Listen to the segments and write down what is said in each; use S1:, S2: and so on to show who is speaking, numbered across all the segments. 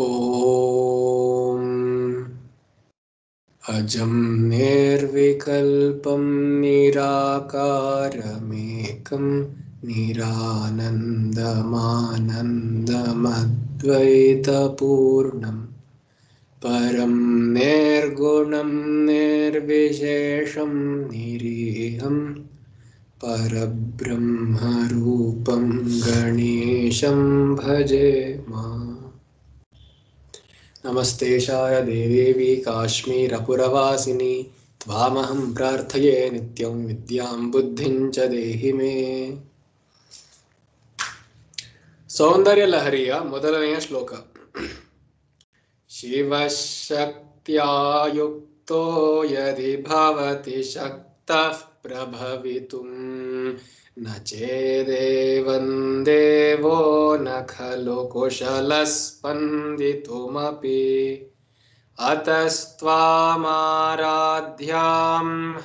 S1: ಓಂ ಅಜಂ ನಿರ್ವಿಕಲ್ಪಂ ನಿರಾಕಾರಮೇಕಂ ನಿರಾನಂದಮಾನಂದಮದ್ವೈತಪೂರ್ಣಂ ಪರಂ ನಿರ್ಗುಣಂ ನಿರ್ವಿಶೇಷಂ ನಿರೀಹಂ ಪರಬ್ರಹ್ಮರೂಪಂ ಗಣೇಶಂ ಭಜೆ ಮಾ. ನಮಸ್ತೇಶಾಯ ದೇವಿ ಕಾಶ್ಮೀರಪುರವಾಸಿನಿ ತ್ವಾಮಹಂ ಪ್ರಾರ್ಥಯೇ ನಿತ್ಯಂ ವಿದ್ಯಾಂ ಬುದ್ಧಿಂ ಚ ದೇಹಿ ಮೇ. ಸೌಂದರ್ಯ ಲಹರಿಯ ಮೊದಲನೆಯ ಶ್ಲೋಕ. ಶಿವಶಕ್ತ್ಯಾ ಯುಕ್ತೋ ಯದಿ ಭವತಿ ಶಕ್ತಃ ಪ್ರಭವಿತುಂ ನ ಚೇದೇವಂ ದೇವೋ ನ ಖಲು ಕುಶಲಃ ಸ್ಪಂದಿತುಮಪಿ ಅತಸ್ತ್ವಾಮಾರಾಧ್ಯಾಂ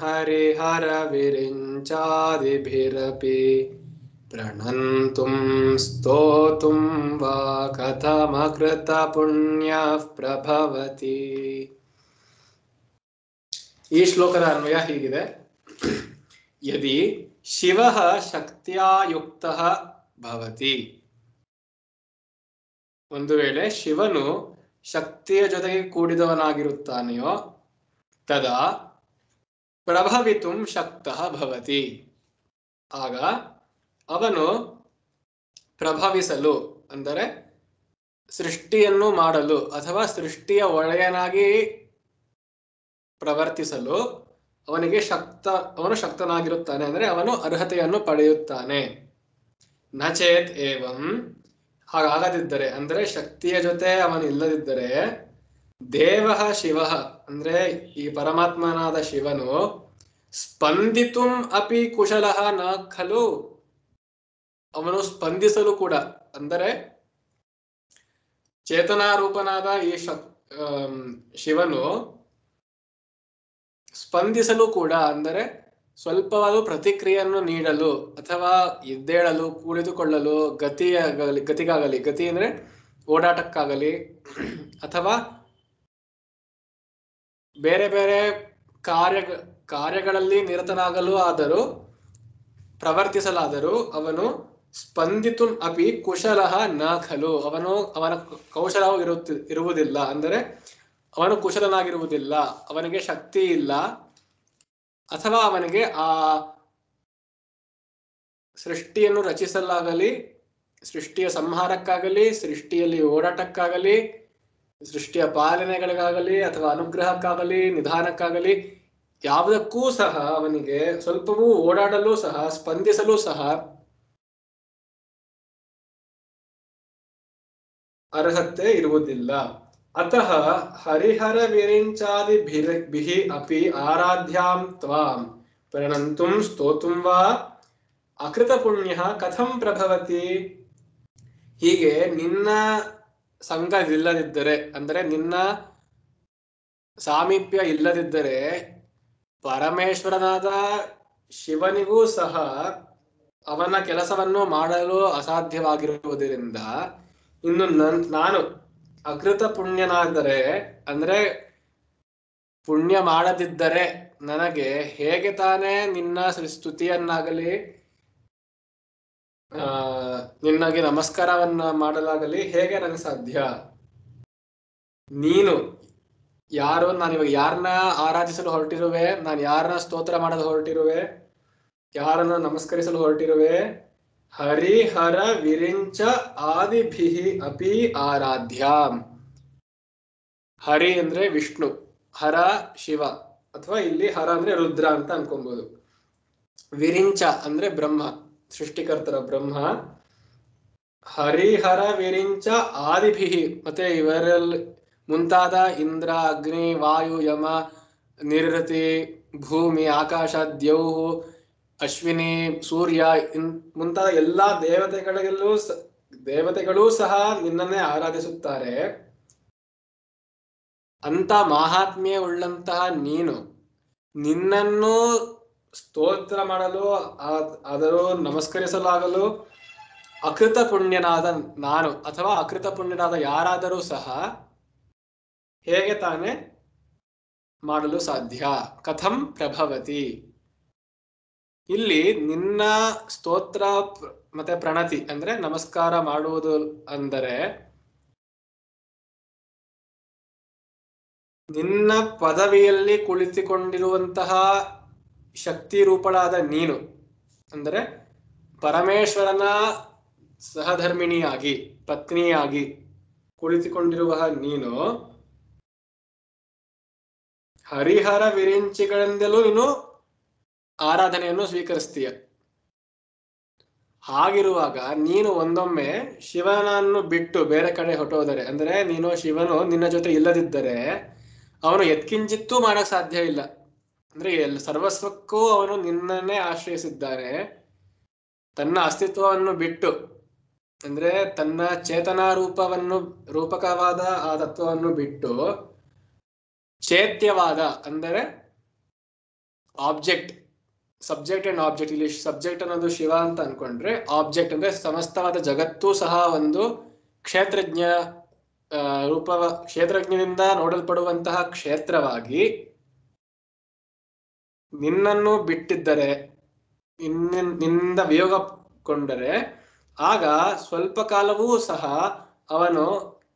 S1: ಹರಿಹರ ವಿರಿಂಚಾದಿಭಿರಪಿ ಪ್ರಣಂತುಂ ಸ್ತೋತುಂ ವಾ ಕಥಮಕೃತ ಪುಣ್ಯಃ ಪ್ರಭವತಿ. ಈ ಶ್ಲೋಕದ ಅನ್ವಯ ಹೀಗಿದೆ. ಯದಿ ಶಿವಃ ಶಕ್ತ್ಯಾ ಯುಕ್ತಃ ಭವತಿ, ಒಂದು ವೇಳೆ ಶಿವನು ಶಕ್ತಿಯ ಜೊತೆಗೆ ಕೂಡಿದವನಾಗಿರುತ್ತಾನೆಯೋ ತದಾ ಪ್ರಭವಿತುಂ ಶಕ್ತಃ ಭವತಿ, ಆಗ ಅವನು ಪ್ರಭವಿಸಲು ಅಂದರೆ ಸೃಷ್ಟಿಯನ್ನು ಮಾಡಲು ಅಥವಾ ಸೃಷ್ಟಿಯ ಒಡೆಯನಾಗಿ ಪ್ರವರ್ತಿಸಲು ಅವನು ಶಕ್ತನಾಗಿರುತ್ತಾನೆ, ಅಂದರೆ ಅವನು ಅರ್ಹತೆಯನ್ನು ಪಡೆಯುತ್ತಾನೆ. ನ ಚೇತ್ ಏವಂ, ಹಾಗಾಗದಿದ್ದರೆ ಅಂದರೆ ಶಕ್ತಿಯ ಜೊತೆ ಅವನು ಇಲ್ಲದಿದ್ದರೆ, ದೇವಃ ಶಿವಃ ಅಂದ್ರೆ ಈ ಪರಮಾತ್ಮನಾದ ಶಿವನು ಸ್ಪಂದಿತುಂ ಅಪಿ ಕುಶಲಃ ನ ಖಲು, ಅವನು ಸ್ಪಂದಿಸಲು ಕೂಡ ಅಂದರೆ ಚೇತನಾರೂಪನಾದ ಈ ಶಿವನು ಸ್ಪಂದಿಸಲು ಕೂಡ ಅಂದರೆ ಸ್ವಲ್ಪವಾದರೂ ಪ್ರತಿಕ್ರಿಯೆಯನ್ನು ನೀಡಲು ಅಥವಾ ಎದ್ದೇಳಲು, ಕುಳಿತುಕೊಳ್ಳಲು, ಗತಿಗಾಗಲಿ, ಗತಿ ಅಂದ್ರೆ ಓಡಾಟಕ್ಕಾಗಲಿ ಅಥವಾ ಬೇರೆ ಬೇರೆ ಕಾರ್ಯಗಳಲ್ಲಿ ನಿರತನಾಗಲು ಆದರೂ ಪ್ರವರ್ತಿಸಲಾದರೂ ಅವನು ಸ್ಪಂದಿತುಂ ಅಪಿ ಕುಶಲಃ ನ ಖಲು, ಅವನ ಕೌಶಲವು ಇರುವುದಿಲ್ಲ, ಅಂದರೆ ಅವನು ಕುಶಲನಾಗಿರುವುದಿಲ್ಲ, ಅವನಿಗೆ ಶಕ್ತಿ ಇಲ್ಲ, ಅಥವಾ ಅವನಿಗೆ ಆ ಸೃಷ್ಟಿಯನ್ನು ರಚಿಸಲಾಗಲಿ, ಸೃಷ್ಟಿಯ ಸಂಹಾರಕ್ಕಾಗಲಿ, ಸೃಷ್ಟಿಯಲ್ಲಿ ಓಡಾಟಕ್ಕಾಗಲಿ, ಸೃಷ್ಟಿಯ ಪಾಲನೆಗಳಿಗಾಗಲಿ ಅಥವಾ ಅನುಗ್ರಹಕ್ಕಾಗಲಿ ನಿಧಾನಕ್ಕಾಗಲಿ ಯಾವುದಕ್ಕೂ ಸಹ ಅವನಿಗೆ ಸ್ವಲ್ಪವೂ ಓಡಾಡಲು ಸಹ ಸ್ಪಂದಿಸಲು ಸಹ ಅರ್ಹತೆ ಇರುವುದಿಲ್ಲ. ಅತಃ ಹರಿಹರ ವಿರಿಂಚಾದಿಭಿಃ ಅಪಿ ಆರಾಧ್ಯಾಂ ತ್ವಾಂ ಪ್ರಣಂತುಂ ಸ್ತೋತುಂ ವಾ ಅಕೃತ ಪುಣ್ಯಃ ಕಥಂ ಪ್ರಭವತಿ. ಹೀಗೆ ನಿನ್ನ ಸಂಘ ಇಲ್ಲದಿದ್ದರೆ, ಅಂದರೆ ನಿನ್ನ ಸಾಮೀಪ್ಯ ಇಲ್ಲದಿದ್ದರೆ ಪರಮೇಶ್ವರನಾದ ಶಿವನಿಗೂ ಸಹ ಅವನ ಕೆಲಸವನ್ನು ಮಾಡಲು ಅಸಾಧ್ಯವಾಗಿರುವುದರಿಂದ ಇನ್ನು ನಾನು ಅಕೃತ ಪುಣ್ಯನಾದರೆ, ಅಂದರೆ ಪುಣ್ಯ ಮಾಡದಿದ್ದರೆ ನನಗೆ ಹೇಗೆ ತಾನೇ ನಿನ್ನ ಸ್ತುತಿಯನ್ನಾಗಲಿ ನಿನ್ನಗೆ ನಮಸ್ಕಾರವನ್ನ ಮಾಡಲಾಗಲಿ ಹೇಗೆ ನನಗೆ ಸಾಧ್ಯ? ನೀನು ಯಾರು, ನಾನಿವಾಗ ಯಾರನ್ನ ಆರಾಧಿಸಲು ಹೊರಟಿರುವೆ, ನಾನು ಯಾರನ್ನ ಸ್ತೋತ್ರ ಮಾಡಲು ಹೊರಟಿರುವೆ, ಯಾರನ್ನ ನಮಸ್ಕರಿಸಲು ಹೊರಟಿರುವೆ? ಹರಿಹರ ವಿರಿಂಚ ಆದಿಭಿಃ ಅಪಿ ಆರಾಧ್ಯಾಂ. ಹರಿ ಅಂದ್ರೆ ವಿಷ್ಣು, ಹರ ಶಿವ, ಅಥವಾ ಇಲ್ಲಿ ಹರ ಅಂದ್ರೆ ರುದ್ರ ಅಂತ ಅನ್ಕೊಬಹುದು. ವಿರಿಂಚ ಅಂದ್ರೆ ಬ್ರಹ್ಮ, ಸೃಷ್ಟಿಕರ್ತರ ಬ್ರಹ್ಮ. ಹರಿಹರ ವಿರಿಂಚ ಆದಿಭಿಃ, ಮತ್ತೆ ಇವರಲ್ಲಿ ಮುಂತಾದ ಇಂದ್ರ, ಅಗ್ನಿ, ವಾಯು, ಯಮ, ನಿರೃತಿ, ಭೂಮಿ, ಆಕಾಶ, ದ್ಯೌಹು, ಅಶ್ವಿನಿ, ಸೂರ್ಯ ಮುಂತಾದ ಎಲ್ಲಾ ದೇವತೆಗಳೂ ಸಹ ನಿನ್ನನ್ನೇ ಆರಾಧಿಸುತ್ತಾರೆ. ಅಂತ ಮಹಾತ್ಮ್ಯ ಉಳ್ಳಂತಹ ನೀನು ನಿನ್ನನ್ನು ಸ್ತೋತ್ರ ಮಾಡಲು ಆದರೂ ನಮಸ್ಕರಿಸಲಾಗಲು ಅಕೃತ ಪುಣ್ಯನಾದ ನಾನು ಅಥವಾ ಅಕೃತ ಪುಣ್ಯನಾದ ಯಾರಾದರೂ ಸಹ ಹೇಗೆ ತಾನೇ ಮಾಡಲು ಸಾಧ್ಯ? ಕಥಂ ಪ್ರಭವತಿ. ಇಲ್ಲಿ ನಿನ್ನ ಸ್ತೋತ್ರ ಮತ್ತೆ ಪ್ರಣತಿ ಅಂದ್ರೆ ನಮಸ್ಕಾರ ಮಾಡುವುದು ಅಂದರೆ ನಿನ್ನ ಪದವಿಯಲ್ಲಿ ಕುಳಿತುಕೊಂಡಿರುವಂತಹ ಶಕ್ತಿ ರೂಪಳಾದ ನೀನು ಅಂದರೆ ಪರಮೇಶ್ವರನ ಸಹಧರ್ಮಿಣಿಯಾಗಿ ಪತ್ನಿಯಾಗಿ ಕುಳಿತುಕೊಂಡಿರುವ ನೀನು ಹರಿಹರ ವಿರಿಂಚಿಗಳಿಂದಲೂ ನೀನು ಆರಾಧನೆಯನ್ನು ಸ್ವೀಕರಿಸ್ತೀಯ. ಹಾಗಿರುವಾಗ ನೀನು ಒಂದೊಮ್ಮೆ ಶಿವನನ್ನು ಬಿಟ್ಟು ಬೇರೆ ಕಡೆ ಹೊಟ್ಟೋದರೆ ಅಂದ್ರೆ ನೀನು ಶಿವನು ನಿನ್ನ ಜೊತೆ ಇಲ್ಲದಿದ್ದರೆ ಅವನು ಎತ್ಕಿಂಚಿತ್ತೂ ಮಾಡಕ್ ಸಾಧ್ಯ ಇಲ್ಲ. ಅಂದ್ರೆ ಸರ್ವಸ್ವಕ್ಕೂ ಅವನು ನಿನ್ನನ್ನೇ ಆಶ್ರಯಿಸಿದ್ದಾನೆ. ತನ್ನ ಅಸ್ತಿತ್ವವನ್ನು ಬಿಟ್ಟು ಅಂದ್ರೆ ತನ್ನ ಚೇತನಾ ರೂಪಕವಾದ ಆ ತತ್ವವನ್ನು ಬಿಟ್ಟು ಚೇತ್ಯವಾದ ಅಂದರೆ ಆಬ್ಜೆಕ್ಟ್, ಸಬ್ಜೆಕ್ಟ್ ಅಂಡ್ ಆಬ್ಜೆಕ್ಟ್, ಇಲ್ಲಿ ಸಬ್ಜೆಕ್ಟ್ ಅನ್ನೋದು ಶಿವ ಅಂತ ಅನ್ಕೊಂಡ್ರೆ ಆಬ್ಜೆಕ್ಟ್ ಅಂದ್ರೆ ಸಮಸ್ತವಾದ ಜಗತ್ತೂ ಸಹ ಒಂದು ಕ್ಷೇತ್ರಜ್ಞ ಕ್ಷೇತ್ರಜ್ಞನಿಂದ ನೋಡಲ್ಪಡುವಂತಹ ಕ್ಷೇತ್ರವಾಗಿ ನಿನ್ನನ್ನು ಬಿಟ್ಟಿದ್ದರೆ, ನಿನ್ನಿಂದ ವಿಯೋಗಗೊಂಡರೆ ಆಗ ಸ್ವಲ್ಪ ಕಾಲವೂ ಸಹ ಅವನು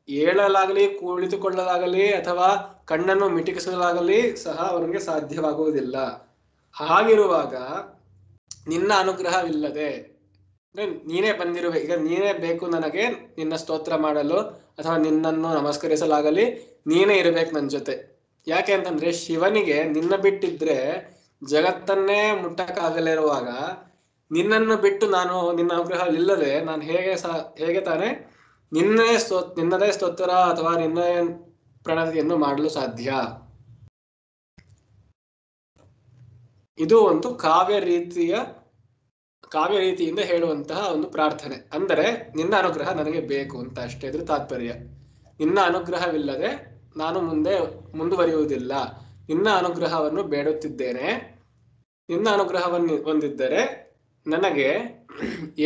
S1: ಏಳಲಾಗಲಿ ಕುಳಿತುಕೊಳ್ಳಲಾಗಲಿ ಅಥವಾ ಕಣ್ಣನ್ನು ಮಿಟುಕಿಸಲಾಗಲಿ ಸಹ ಅವನಿಗೆ ಸಾಧ್ಯವಾಗುವುದಿಲ್ಲ. ಹಾಗಿರುವಾಗ ನಿನ್ನ ಅನುಗ್ರಹವಿಲ್ಲದೆ ನೀನೇ ಬಂದಿರುವೆ, ಈಗ ನೀನೇ ಬೇಕು ನನಗೆ ನಿನ್ನ ಸ್ತೋತ್ರ ಮಾಡಲು ಅಥವಾ ನಿನ್ನನ್ನು ನಮಸ್ಕರಿಸಲಾಗಲಿ, ನೀನೇ ಇರಬೇಕು ನನ್ನ ಜೊತೆ. ಯಾಕೆ ಅಂತಂದ್ರೆ ಶಿವನಿಗೆ ನಿನ್ನ ಬಿಟ್ಟಿದ್ರೆ ಜಗತ್ತನ್ನೇ ಮುಟ್ಟಕ್ಕಾಗಲಿರುವಾಗ ನಿನ್ನನ್ನು ಬಿಟ್ಟು ನಾನು ನಿನ್ನ ಅನುಗ್ರಹ ಇಲ್ಲದೆ ನಾನು ಹೇಗೆ ತಾನೇ ನಿನ್ನದೇ ಸ್ತೋತ್ರ ಅಥವಾ ನಿನ್ನ ಪ್ರಣತಿಯನ್ನು ಮಾಡಲು ಸಾಧ್ಯ? ಇದು ಒಂದು ಕಾವ್ಯ ರೀತಿಯಿಂದ ಹೇಳುವಂತಹ ಒಂದು ಪ್ರಾರ್ಥನೆ. ಅಂದರೆ ನಿನ್ನ ಅನುಗ್ರಹ ನನಗೆ ಬೇಕು ಅಂತ ಅಷ್ಟೇ ಇದ್ರ ತಾತ್ಪರ್ಯ. ನಿನ್ನ ಅನುಗ್ರಹವಿಲ್ಲದೆ ನಾನು ಮುಂದುವರಿಯುವುದಿಲ್ಲ. ನಿನ್ನ ಅನುಗ್ರಹವನ್ನು ಬೇಡುತ್ತಿದ್ದೇನೆ. ನಿನ್ನ ಅನುಗ್ರಹವನ್ನು ಹೊಂದಿದ್ದರೆ ನನಗೆ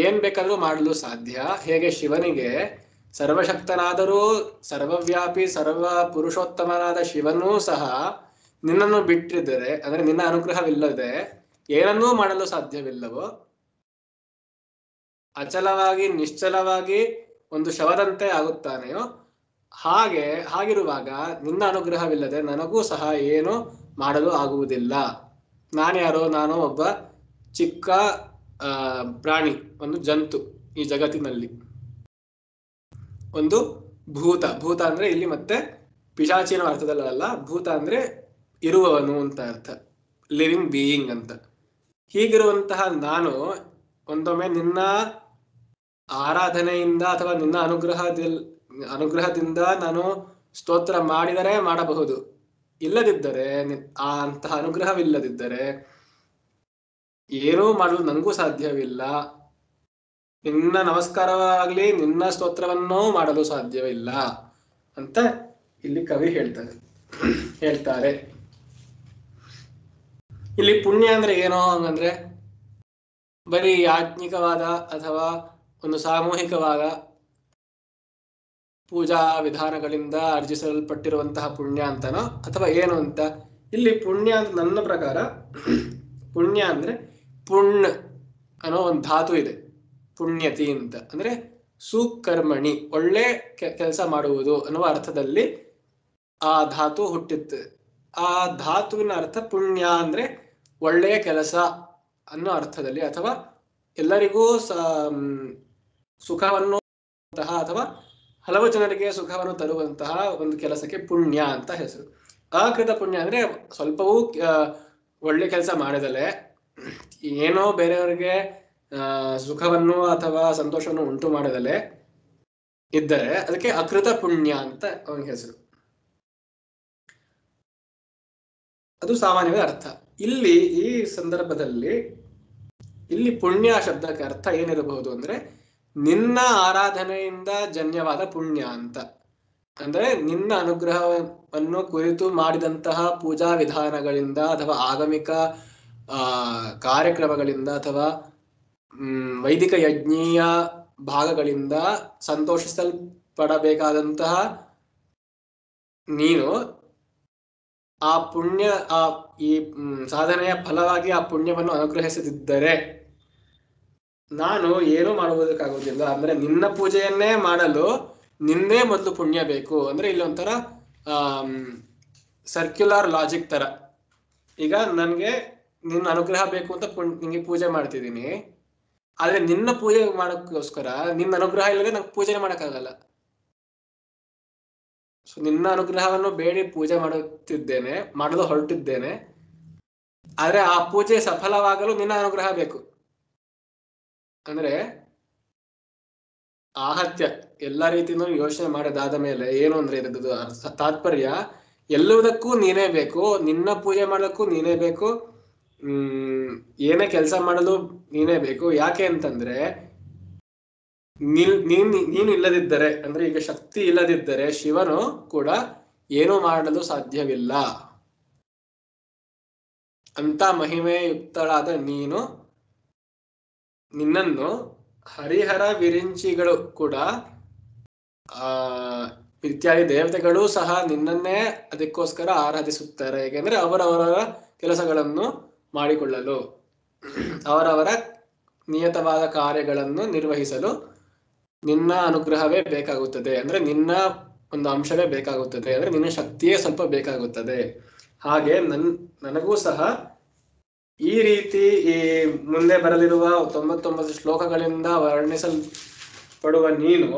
S1: ಏನ್ ಬೇಕಾದ್ರೂ ಮಾಡಲು ಸಾಧ್ಯ. ಹೇಗೆ ಶಿವನಿಗೆ ಸರ್ವಶಕ್ತನಾದರೂ ಸರ್ವವ್ಯಾಪಿ ಸರ್ವ ಪುರುಷೋತ್ತಮನಾದ ಶಿವನೂ ಸಹ ನಿನ್ನನ್ನು ಬಿಟ್ಟಿದ್ದರೆ ಅಂದ್ರೆ ನಿನ್ನ ಅನುಗ್ರಹವಿಲ್ಲದೆ ಏನನ್ನೂ ಮಾಡಲು ಸಾಧ್ಯವಿಲ್ಲವೋ, ಅಚಲವಾಗಿ ನಿಶ್ಚಲವಾಗಿ ಒಂದು ಶವದಂತೆ ಆಗುತ್ತಾನೆಯೋ ಹಾಗಿರುವಾಗ ನಿನ್ನ ಅನುಗ್ರಹವಿಲ್ಲದೆ ನನಗೂ ಸಹ ಏನು ಮಾಡಲು ಆಗುವುದಿಲ್ಲ. ನಾನ್ಯಾರೋ? ನಾನು ಒಬ್ಬ ಚಿಕ್ಕ ಪ್ರಾಣಿ, ಒಂದು ಜಂತು ಈ ಜಗತ್ತಿನಲ್ಲಿ, ಒಂದು ಭೂತ ಅಂದ್ರೆ ಇಲ್ಲಿ ಮತ್ತೆ ಪಿಶಾಚಿನ ಅರ್ಥದಲ್ಲ, ಭೂತ ಅಂದ್ರೆ ಇರುವವನು ಅಂತ ಅರ್ಥ, ಲಿವಿಂಗ್ ಬೀಯಿಂಗ್ ಅಂತ. ಹೀಗಿರುವಂತಹ ನಾನು ಒಂದೊಮ್ಮೆ ನಿನ್ನ ಆರಾಧನೆಯಿಂದ ಅಥವಾ ನಿನ್ನ ಅನುಗ್ರಹದಿಂದ ನಾನು ಸ್ತೋತ್ರ ಮಾಡಿದರೆ ಮಾಡಬಹುದು. ಇಲ್ಲದಿದ್ದರೆ ಅಂತಹ ಅನುಗ್ರಹವಿಲ್ಲದಿದ್ದರೆ ಏನೂ ಮಾಡಲು ನನಗೂ ಸಾಧ್ಯವಿಲ್ಲ. ನಿನ್ನ ನಮಸ್ಕಾರವಾಗಲಿ ನಿನ್ನ ಸ್ತೋತ್ರವನ್ನೂ ಮಾಡಲು ಸಾಧ್ಯವಿಲ್ಲ ಅಂತ ಇಲ್ಲಿ ಕವಿ ಹೇಳ್ತಾರೆ. ಇಲ್ಲಿ ಪುಣ್ಯ ಅಂದ್ರೆ ಏನೋ ಹಂಗಂದ್ರೆ ಬರೀ ಯಾಜ್ಞಿಕವಾದ ಅಥವಾ ಒಂದು ಸಾಮೂಹಿಕವಾದ ಪೂಜಾ ವಿಧಾನಗಳಿಂದ ಅರ್ಜಿಸಲ್ಪಟ್ಟಿರುವಂತಹ ಪುಣ್ಯ ಅಂತನೋ ಅಥವಾ ಏನು ಅಂತ. ಇಲ್ಲಿ ಪುಣ್ಯ ಅಂತ ನನ್ನ ಪ್ರಕಾರ ಪುಣ್ಯ ಅಂದ್ರೆ ಪುಣ್ಯ ಅನ್ನೋ ಒಂದು ಧಾತು ಇದೆ, ಪುಣ್ಯತಿ ಅಂತ ಅಂದ್ರೆ ಸುಕರ್ಮಣಿ, ಒಳ್ಳೆ ಕೆಲಸ ಮಾಡುವುದು ಅನ್ನುವ ಅರ್ಥದಲ್ಲಿ ಆ ಧಾತು ಹುಟ್ಟಿತ್ತು. ಆ ಧಾತುವಿನ ಅರ್ಥ ಪುಣ್ಯ ಅಂದ್ರೆ ಒಳ್ಳೆಯ ಕೆಲಸ ಅನ್ನೋ ಅರ್ಥದಲ್ಲಿ, ಅಥವಾ ಎಲ್ಲರಿಗೂ ಸುಖವನ್ನು ಅಥವಾ ಹಲವು ಜನರಿಗೆ ಸುಖವನ್ನು ತರುವಂತಹ ಒಂದು ಕೆಲಸಕ್ಕೆ ಪುಣ್ಯ ಅಂತ ಹೆಸರು. ಅಕೃತ ಪುಣ್ಯ ಅಂದ್ರೆ ಸ್ವಲ್ಪವೂ ಒಳ್ಳೆ ಕೆಲಸ ಮಾಡಿದಲೆ ಏನೋ ಬೇರೆಯವರಿಗೆ ಸುಖವನ್ನು ಅಥವಾ ಸಂತೋಷವನ್ನು ಉಂಟು ಮಾಡದಲೆ ಇದ್ದರೆ ಅದಕ್ಕೆ ಅಕೃತ ಪುಣ್ಯ ಅಂತ ಅವನಿಗೆ ಹೆಸರು. ಅದು ಸಾಮಾನ್ಯವಾದ ಅರ್ಥ. ಇಲ್ಲಿ ಈ ಸಂದರ್ಭದಲ್ಲಿ ಇಲ್ಲಿ ಪುಣ್ಯ ಶಬ್ದಕ್ಕೆ ಅರ್ಥ ಏನಿರಬಹುದು ಅಂದ್ರೆ ನಿನ್ನ ಆರಾಧನೆಯಿಂದ ಜನ್ಯವಾದ ಪುಣ್ಯ ಅಂತ. ಅಂದ್ರೆ ನಿನ್ನ ಅನುಗ್ರಹವನ್ನು ಕುರಿತು ಮಾಡಿದಂತಹ ಪೂಜಾ ವಿಧಾನಗಳಿಂದ ಅಥವಾ ಆಗಮಿಕ ಕಾರ್ಯಕ್ರಮಗಳಿಂದ ಅಥವಾ ವೈದಿಕ ಯಜ್ಞೀಯ ಭಾಗಗಳಿಂದ ಸಂತೋಷಿಸಲ್ಪಡಬೇಕಾದಂತಹ ನೀನು ಆ ಪುಣ್ಯ ಈ ಸಾಧನೆಯ ಫಲವಾಗಿ ಆ ಪುಣ್ಯವನ್ನು ಅನುಗ್ರಹಿಸದಿದ್ದರೆ ನಾನು ಏನೂ ಮಾಡುವುದಕ್ಕಾಗುವುದಿಲ್ಲ. ಅಂದ್ರೆ ನಿನ್ನ ಪೂಜೆಯನ್ನೇ ಮಾಡಲು ನಿನ್ನೇ ಮೊದಲು ಪುಣ್ಯ ಬೇಕು. ಅಂದ್ರೆ ಇಲ್ಲಿ ಒಂಥರ ಸರ್ಕ್ಯುಲರ್ ಲಾಜಿಕ್ ತರ. ಈಗ ನನ್ಗೆ ನಿನ್ನ ಅನುಗ್ರಹ ಬೇಕು ಅಂತ ನಿಂಗೆ ಪೂಜೆ ಮಾಡ್ತಿದ್ದೀನಿ. ಆದ್ರೆ ನಿನ್ನ ಪೂಜೆ ಮಾಡೋಕ್ಕೋಸ್ಕರ ನಿನ್ನ ಅನುಗ್ರಹ ಇಲ್ಲದೆ ನಂಗೆ ಪೂಜೆ ಮಾಡಕ್ಕಾಗಲ್ಲ. ಸೊ ನಿನ್ನ ಅನುಗ್ರಹವನ್ನು ಬೇಡಿ ಪೂಜೆ ಮಾಡಲು ಹೊರಟಿದ್ದೇನೆ. ಆದ್ರೆ ಆ ಪೂಜೆ ಸಫಲವಾಗಲು ನಿನ್ನ ಅನುಗ್ರಹ ಬೇಕು. ಅಂದ್ರೆ ಆಹತ್ಯ ಎಲ್ಲ ರೀತಿಯೂ ಯೋಚನೆ ಮಾಡಿದಾದ ಮೇಲೆ ಏನು ಅಂದ್ರೆ ಇರೋದು ತಾತ್ಪರ್ಯ, ಎಲ್ಲದಕ್ಕೂ ನೀನೇ ಬೇಕು. ನಿನ್ನ ಪೂಜೆ ಮಾಡೋಕ್ಕೂ ನೀನೇ ಬೇಕು, ಏನೇ ಕೆಲಸ ಮಾಡಲು ನೀನೇ ಬೇಕು. ಯಾಕೆ ಅಂತಂದ್ರೆ ನೀನು ಇಲ್ಲದಿದ್ದರೆ, ಅಂದ್ರೆ ಈಗ ಶಕ್ತಿ ಇಲ್ಲದಿದ್ದರೆ ಶಿವನು ಕೂಡ ಏನೂ ಮಾಡಲು ಸಾಧ್ಯವಿಲ್ಲ. ಅಂತ ಮಹಿಮೆಯುಕ್ತಳಾದ ನಿನ್ನನ್ನು ಹರಿಹರ ವಿರಿಂಚಿಗಳು ಕೂಡ ಇತ್ಯಾದಿ ದೇವತೆಗಳು ಸಹ ನಿನ್ನನ್ನೇ ಅದಕ್ಕೋಸ್ಕರ ಆರಾಧಿಸುತ್ತಾರೆ. ಏಕೆಂದ್ರೆ ಅವರವರ ಕೆಲಸಗಳನ್ನು ಮಾಡಿಕೊಳ್ಳಲು, ಅವರವರ ನಿಯತವಾದ ಕಾರ್ಯಗಳನ್ನು ನಿರ್ವಹಿಸಲು ನಿನ್ನ ಅನುಗ್ರಹವೇ ಬೇಕಾಗುತ್ತದೆ. ಅಂದ್ರೆ ನಿನ್ನ ಒಂದು ಅಂಶವೇ ಬೇಕಾಗುತ್ತದೆ. ಅಂದ್ರೆ ನಿನ್ನ ಶಕ್ತಿಯೇ ಸ್ವಲ್ಪ ಬೇಕಾಗುತ್ತದೆ. ಹಾಗೆ ನನಗೂ ಸಹ ಈ ರೀತಿ ಈ ಮುಂದೆ ಬರಲಿರುವ 99 ಶ್ಲೋಕಗಳಿಂದ ವರ್ಣಿಸಲ್ಪಡುವ ನೀನು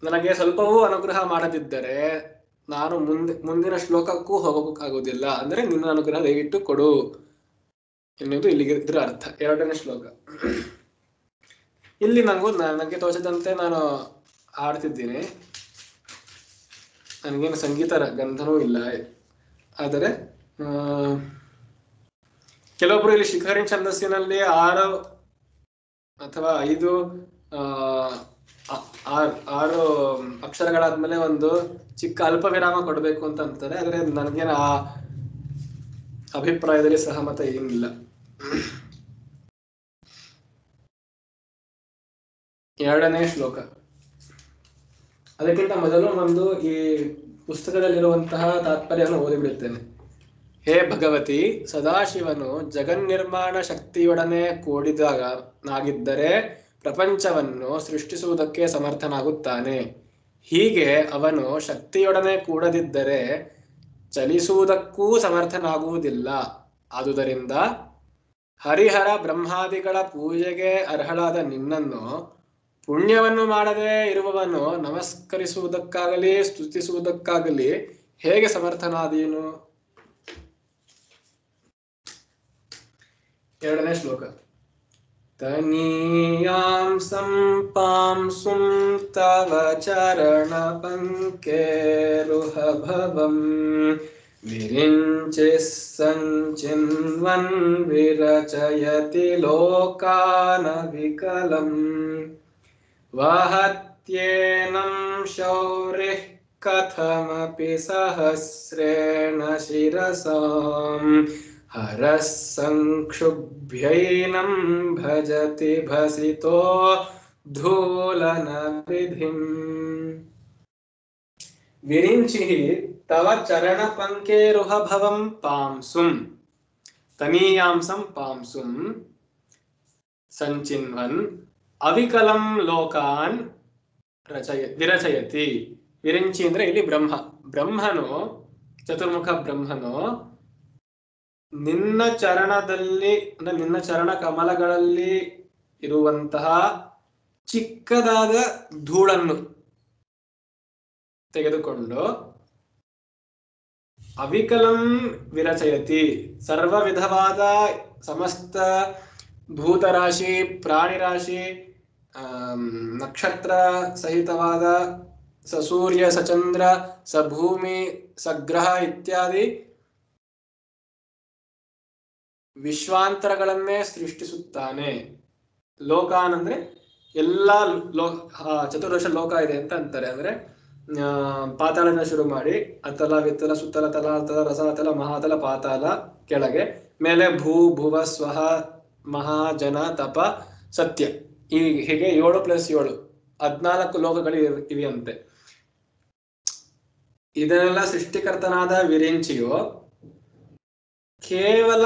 S1: ನನಗೆ ಸ್ವಲ್ಪವೂ ಅನುಗ್ರಹ ಮಾಡದಿದ್ದರೆ ನಾನು ಮುಂದಿನ ಶ್ಲೋಕಕ್ಕೂ ಹೋಗೋಕ್ಕಾಗುವುದಿಲ್ಲ. ಅಂದ್ರೆ ನಿನ್ನ ಅನುಗ್ರಹ ದಯವಿಟ್ಟು ಕೊಡು ಎನ್ನುವುದು ಇಲ್ಲಿಗೆ ಇದ್ರ ಅರ್ಥ. 2ನೇ ಶ್ಲೋಕ. ಇಲ್ಲಿ ನನಗೆ ತೋಚದಂತೆ ನಾನು ಹಾಡ್ತಿದ್ದೀನಿ. ನನಗೇನು ಸಂಗೀತ ಗಂಧನೂ ಇಲ್ಲ. ಆದರೆ ಕೆಲವೊಬ್ರು ಇಲ್ಲಿ ಶಿಖರಿ ಛಂದಸ್ಸಿನಲ್ಲಿ 6 ಅಥವಾ 5 ಅಕ್ಷರಗಳಾದ್ಮೇಲೆ ಒಂದು ಚಿಕ್ಕ ಅಲ್ಪ ವಿರಾಮ ಕೊಡಬೇಕು ಅಂತ ಅಂತಾರೆ. ಆದ್ರೆ ನನಗೇನು ಆ ಅಭಿಪ್ರಾಯದಲ್ಲಿ ಸಹಮತ ಏನಿಲ್ಲ. 2ನೇ ಶ್ಲೋಕ. ಅದಕ್ಕಿಂತ ಮೊದಲು ಒಂದು ಈ ಪುಸ್ತಕದಲ್ಲಿರುವಂತಹ ತಾತ್ಪರ್ಯವನ್ನು ಓದಿಬಿಡುತ್ತೇನೆ. ಹೇ ಭಗವತಿ, ಸದಾಶಿವನು ಜಗನ್ನಿರ್ಮಾಣ ಶಕ್ತಿಯೊಡನೆ ಕೂಡಿದನಾಗಿದ್ದರೆ ಪ್ರಪಂಚವನ್ನು ಸೃಷ್ಟಿಸುವುದಕ್ಕೆ ಸಮರ್ಥನಾಗುತ್ತಾನೆ. ಹೀಗೆ ಅವನು ಶಕ್ತಿಯೊಡನೆ ಕೂಡದಿದ್ದರೆ ಚಲಿಸುವುದಕ್ಕೂ ಸಮರ್ಥನಾಗುವುದಿಲ್ಲ. ಆದುದರಿಂದ ಹರಿಹರ ಬ್ರಹ್ಮಾದಿಗಳ ಪೂಜೆಗೆ ಅರ್ಹಳಾದ ನಿನ್ನನ್ನು ಪುಣ್ಯವನ್ನು ಮಾಡದೆ ಇರುವವನು ನಮಸ್ಕರಿಸುವುದಕ್ಕಾಗಲಿ ಸ್ತುತಿಸುವುದಕ್ಕಾಗಲಿ ಹೇಗೆ ಸಮರ್ಥನಾದೀನು? 2ನೇ ಶ್ಲೋಕ. ತನೀಯಾಂ ಸಂಪಾಂಸುಂ ತವ ಚರಣ ಪಂಕೇರುಹ ಭವಂ ವಿರಿಂಚಿ ಸಂಚಿನ್ವನ್ ವಿರಚಯತಿ ಲೋಕಾನ ವಿಕಲಂ ವಹತ್ಯೇನಂ ಶೌರ್ಯಃ ಕಥಮಪಿ ಸಹಸ್ರೇಣ ಶಿರಸಾಂ ಹರಃ ಸಂಕ್ಷುಭ್ಯೈನಂ ಭಜತಿ ಭಸಿತೋ ಧೂಲನ ವಿಧಿಂ ವಿರಿಂಚಿಃ ತವ ಚರಣ ಪಂಕೇರುಹ ಭವಂ ಪಾಂಸುಂ ತನೀಯಾಂಸಂ ಪಾಂಸುಂ ಸಂಚಿನ್ವನ್ ಅವಿಕಲಂ ಲೋಕಾನ್ ವಿರಚಯತಿ. ವಿರಿಂಚಿ ಅಂದ್ರೆ ಇಲ್ಲಿ ಬ್ರಹ್ಮನು ಚತುರ್ಮುಖ ಬ್ರಹ್ಮನು ನಿನ್ನ ಚರಣದಲ್ಲಿ ಅಂದ್ರೆ ನಿನ್ನ ಚರಣ ಕಮಲಗಳಲ್ಲಿ ಇರುವಂತಹ ಚಿಕ್ಕದಾದ ಧೂಳನ್ನು ತೆಗೆದುಕೊಂಡು ಅವಿಕಲಂ ವಿರಚಯತಿ, ಸರ್ವ ವಿಧವಾದ ಸಮಸ್ತ ಭೂತರಾಶಿ ಪ್ರಾಣಿರಾಶಿ ನಕ್ಷತ್ರ ಸಹಿತವಾದ ಸೂರ್ಯ ಸಚಂದ್ರ ಸಭೂಮಿ ಸಗ್ರಹ ಇತ್ಯಾದಿ ವಿಶ್ವಾಂತರಗಳನ್ನೇ ಸೃಷ್ಟಿಸುತ್ತಾನೆ. ಲೋಕಾನ್ ಅಂದ್ರೆ ಎಲ್ಲಾ ಚತುರ್ದಶ ಲೋಕ ಇದೆ ಅಂತ ಅಂತಾರೆ. ಅಂದ್ರೆ ಪಾತಾಳದಿಂದ ಶುರು ಮಾಡಿ ಅತಲ ವಿತಲ ಸುತ್ತಲ ತಲಾತಲ ರಸಾತಲ ಮಹಾತಲ ಪಾತಾಳ ಕೆಳಗೆ, ಮೇಲೆ ಭೂ ಭುವ ಸ್ವಹ ಮಹಾಜನ ತಪ ಸತ್ಯ. ಈ ಹೀಗೆ 7 + 7 14 ಲೋಕಗಳು ಇವೆಯಂತೆ. ಇದನ್ನೆಲ್ಲ ಸೃಷ್ಟಿಕರ್ತನಾದ ವಿರಿಂಚಿಯು ಕೇವಲ